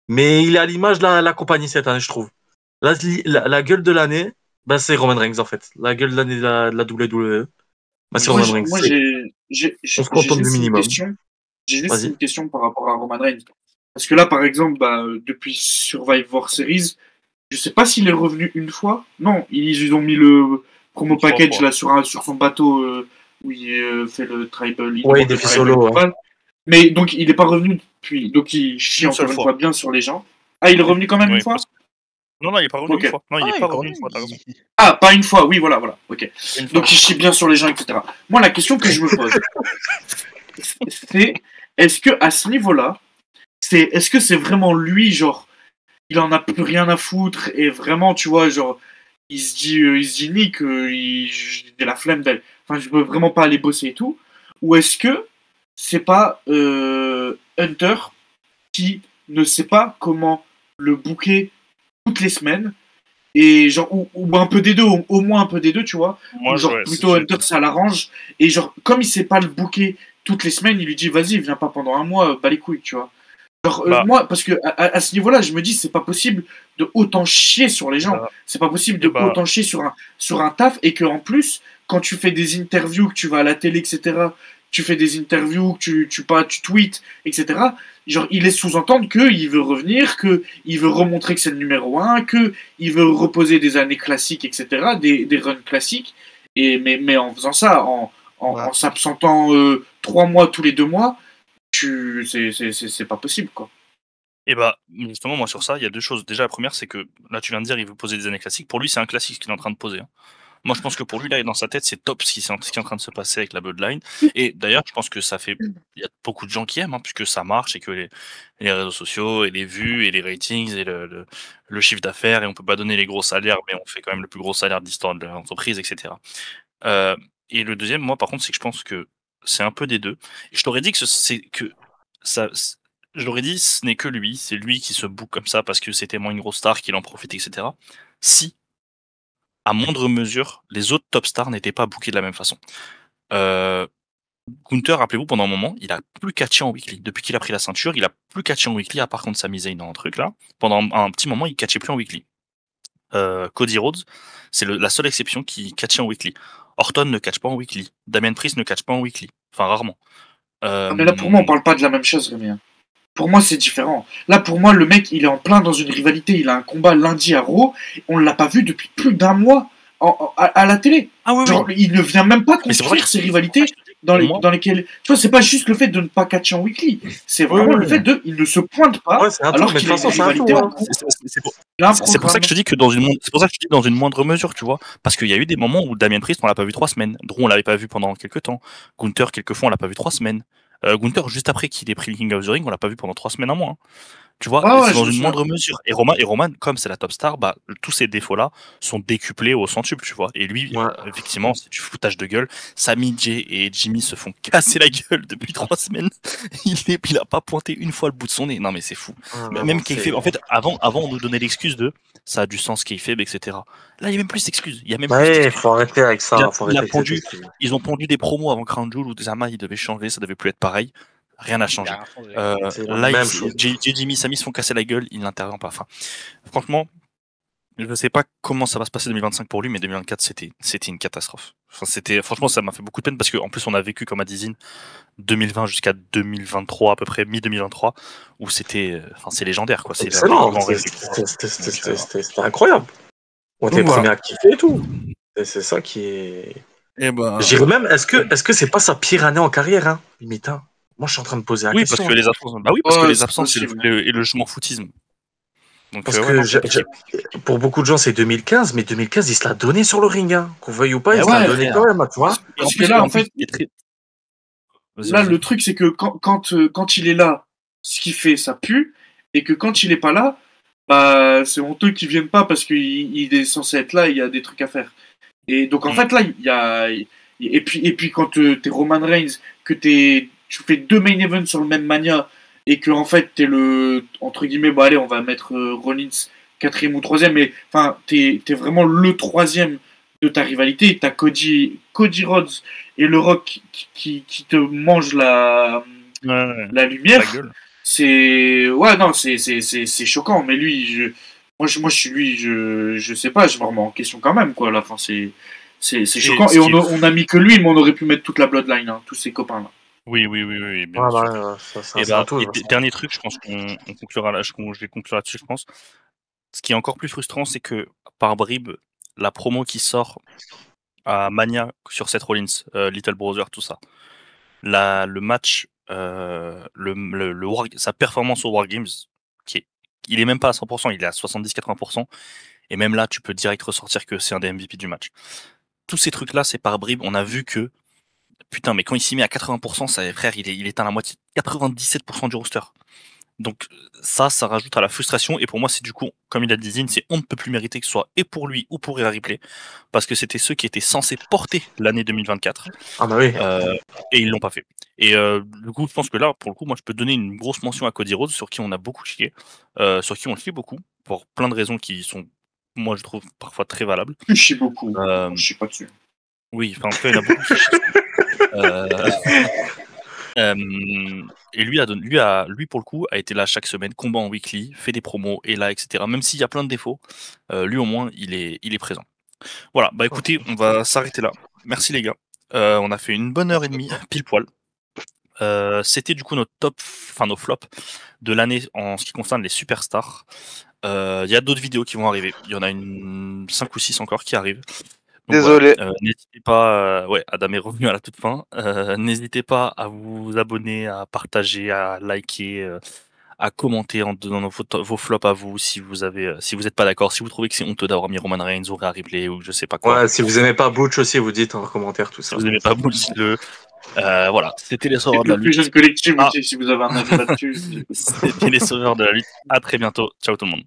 Mais il est à l'image de la compagnie cette année, je trouve. La gueule de l'année, c'est Roman Reigns en fait. La gueule de l'année de la WWE, c'est Roman Reigns. Moi, on se contente du minimum. J'ai juste une question par rapport à Roman Reigns. Parce que là, par exemple, depuis Survivor Series, je sais pas s'il est revenu une fois. Non, ils ont mis le promo package là sur son bateau où il fait le tribal. Ouais, il défie solo. Ouais. Mais donc il est pas revenu depuis. Donc il chie encore une fois bien sur les gens. Ah, il est revenu quand même une fois. Non, il est pas revenu une fois. Non, il est pas revenu une fois. Ah, pas une fois. Oui, voilà. Ok. Donc il chie bien sur les gens, etc. Moi, la question que je me pose, c'est est-ce que à ce niveau-là, est-ce que c'est vraiment lui, genre il en a plus rien à foutre et vraiment, tu vois, genre, il se dit Nick, j'ai la flemme d'aller, enfin, je veux vraiment pas aller bosser et tout. Ou est-ce que c'est pas Hunter qui ne sait pas comment le booker toutes les semaines et genre ou un peu des deux, au moins un peu des deux, tu vois. Moi, Ou genre ouais, plutôt Hunter ça l'arrange et genre comme il sait pas le booker toutes les semaines, il lui dit vas-y viens pas pendant un mois, bats les couilles, tu vois. Genre, Bah. moi, parce que à ce niveau-là, je me dis, c'est pas possible de autant chier sur les gens. Bah. C'est pas possible de Bah. autant chier sur un taf et que en plus, quand tu fais des interviews, que tu vas à la télé, etc., tu fais des interviews, que tu tweets, etc., genre, il laisse sous-entendre qu'il veut revenir, qu'il veut remontrer que c'est le numéro 1, qu'il veut reposer des années classiques, etc., des runs classiques. Mais en faisant ça, en s'absentant 3 mois tous les 2 mois, c'est pas possible, quoi. Et bah, justement, moi sur ça, il y a deux choses. Déjà, la première, c'est que là, tu viens de dire, il veut poser des années classiques. Pour lui, c'est un classique ce qu'il est en train de poser. Hein. Moi, je pense que pour lui, là, dans sa tête, c'est top ce qui est en train de se passer avec la Bloodline. Et d'ailleurs, je pense que ça fait. Il y a beaucoup de gens qui aiment, hein, puisque ça marche et que les réseaux sociaux et les vues et les ratings et le chiffre d'affaires, et on peut pas donner les gros salaires, mais on fait quand même le plus gros salaire de l'histoire de l'entreprise, etc. Et le deuxième, moi, par contre, c'est que je pense que c'est un peu des deux. Et je t'aurais dit que c'est que ça. Je l'aurais dit, ce n'est que lui, c'est lui qui se book comme ça parce que c'est tellement une grosse star qu'il en profite, etc. Si, à moindre mesure, les autres top stars n'étaient pas bookés de la même façon. Gunther, rappelez-vous, pendant un moment, il a plus catché en weekly. Depuis qu'il a pris la ceinture, il a plus catché en weekly, à part contre Sami Zayn dans un truc là. Pendant un petit moment, il catchait plus en weekly. Cody Rhodes, c'est la seule exception qui catchait en weekly. Orton ne catch pas en weekly. Damian Priest ne catch pas en weekly. Enfin, rarement. Mais là, pour moi, on parle pas de la même chose, Rémi. Pour moi, c'est différent. Là, pour moi, le mec, il est en plein dans une rivalité. Il a un combat lundi à Raw. On l'a pas vu depuis plus d'un mois à la télé. Ah oui, Genre, il ne vient même pas Mais c'est pour ça construire que- ces rivalités dans lesquelles. Tu vois, c'est pas juste le fait de ne pas catcher en weekly. C'est vraiment le fait de. Il ne se pointe pas. Ouais, c'est un tour, alors mais de qu'il a toute une façon, c'est un rivalité tour. en Hein. cours. C'est pour ça que je te dis que c'est pour ça que je te dis dans une moindre mesure, tu vois. Parce qu'il y a eu des moments où Damien Priest, on l'a pas vu 3 semaines. Drew, on l'avait pas vu pendant quelques temps. Gunther, quelques fois, on l'a pas vu 3 semaines. Gunther, juste après qu'il ait pris le King of the Ring, on l'a pas vu pendant 3 semaines, un mois. Hein. Tu vois, Ouais, c'est je dans me une souviens. moindre mesure. Et Roman, comme c'est la top star, bah, tous ces défauts-là sont décuplés au centuple, tu vois. Et lui, Ouais. effectivement, c'est du foutage de gueule. Sami, Jay et Jimmy se font casser la gueule depuis 3 semaines. Il a pas pointé une fois le bout de son nez. Non, mais c'est fou. Même Kayfabe, en fait, avant, on nous donnait l'excuse de ça a du sens Kayfabe, etc. Là, il y a même plus d'excuses. Il y a même plus Ouais, d'excuses. faut arrêter avec ça. Faut Il a arrêter avec pondu, cette excuse. ils ont pondu des promos avant Crown Jewel où Zama il devait changer, ça devait plus être pareil. Rien n'a Il a changé. rien changé. C'est la Là, même chose. Jimmy, Sami se font casser la gueule, il n'intervient pas. Enfin, franchement, je ne sais pas comment ça va se passer 2025 pour lui, mais 2024 c'était une catastrophe. Enfin, franchement, ça m'a fait beaucoup de peine parce qu'en plus on a vécu comme à Dizine 2020 jusqu'à 2023 à peu près mi-2023 où c'est légendaire quoi. C'est Excellent. grand rêve. C'était incroyable. On était les voilà. premiers à kiffer et tout. Et c'est ça qui est. Et bah, J'irais même, est-ce que c'est pas sa pire année en carrière, hein, limite, hein. Moi, je suis en train de poser la oui, question. parce que les absences, bah oui, parce que les c'est absences possible. et le je m'en foutisme. Donc, Parce ouais, que non, c'est pour beaucoup de gens, c'est 2015, mais 2015, il se l'a donné sur le ring, hein. Qu'on veuille ou pas, il Eh se l'a ouais, donné frère. quand même, tu vois. Parce que là, en fait, il est très- Vas-y, là, vas-y. le truc, c'est que quand il est là, ce qu'il fait, ça pue. Et que quand il est pas là, bah, c'est honteux qu'il vienne pas parce qu'il est censé être là, il y a des trucs à faire. Et donc, en fait, là, il y a. Et puis quand t'es Roman Reigns, que tu fais 2 main events sur le même Mania, et que, en fait, t'es le. Entre guillemets, bon, allez, on va mettre Rollins 4e ou 3e, mais enfin, t'es vraiment le 3e de ta rivalité. T'as Cody Rhodes et le Rock qui te mangent la La lumière. gueule. Ouais, non, c'est choquant, mais lui, moi, je suis lui, je sais pas, je me remets en question quand même, quoi. Là, enfin, c'est choquant. ce Et qui est on a mis que lui, mais on aurait pu mettre toute la Bloodline, hein, tous ses copains là. Oui, bien sûr. Voilà, Et c'est un bah, tout. dernier truc, je pense qu'on conclura là, je vais conclure là-dessus, je pense. Ce qui est encore plus frustrant, c'est que par bribes, la promo qui sort à Mania sur Seth Rollins, Little Brother, tout ça, le match, sa performance au War Games, il est même pas à 100%, il est à 70-80%, et même là, tu peux direct ressortir que c'est un des MVP du match. Tous ces trucs-là, c'est par bribes. On a vu que, putain, mais quand il s'y met à 80%, ça, frère, il éteint la moitié, 97% du roster. Donc ça rajoute à la frustration. Et pour moi, c'est du coup, comme il a dit Zine, c'est on ne peut plus mériter que ce soit et pour lui ou pour Rhea Ripley, parce que c'était ceux qui étaient censés porter l'année 2024. Ah bah oui. Et ils l'ont pas fait. Et du coup, je pense que là, pour le coup, moi, je peux donner une grosse mention à Cody Rhodes, sur qui on a beaucoup chié, sur qui on chie beaucoup, pour plein de raisons qui sont, moi, je trouve parfois très valables. Je chie beaucoup. Euh, Je chie pas dessus. Oui, enfin, en tout cas, il y en a beaucoup qui chient. Et lui, pour le coup, a été là chaque semaine, combat en weekly, fait des promos, et là, etc. Même s'il y a plein de défauts, lui, au moins, il est présent. Voilà, bah écoutez, on va s'arrêter là. Merci les gars. On a fait une bonne heure et demie, pile poil. C'était du coup nos flops de l'année en ce qui concerne les superstars. Il y a d'autres vidéos qui vont arriver. Il y en a 5 ou 6 encore qui arrivent. Donc, Désolé. voilà. N'hésitez pas, ouais, Adam est revenu à la toute fin. N'hésitez pas à vous abonner, à partager, à liker, à commenter en donnant vos flops à vous si vous êtes pas d'accord, si vous trouvez que c'est honteux d'avoir mis Roman Reigns ou Rhea Ripley ou je sais pas quoi. Ouais, si vous aimez pas Butch aussi, vous dites en commentaire tout Si ça. vous aimez pas bullshit-le. Voilà, c'était les sauveurs de la Le plus lutte. jeune collectif Ah. aussi, si vous avez un avis là-dessus. C'était les sauveurs de la lutte. À très bientôt. Ciao tout le monde.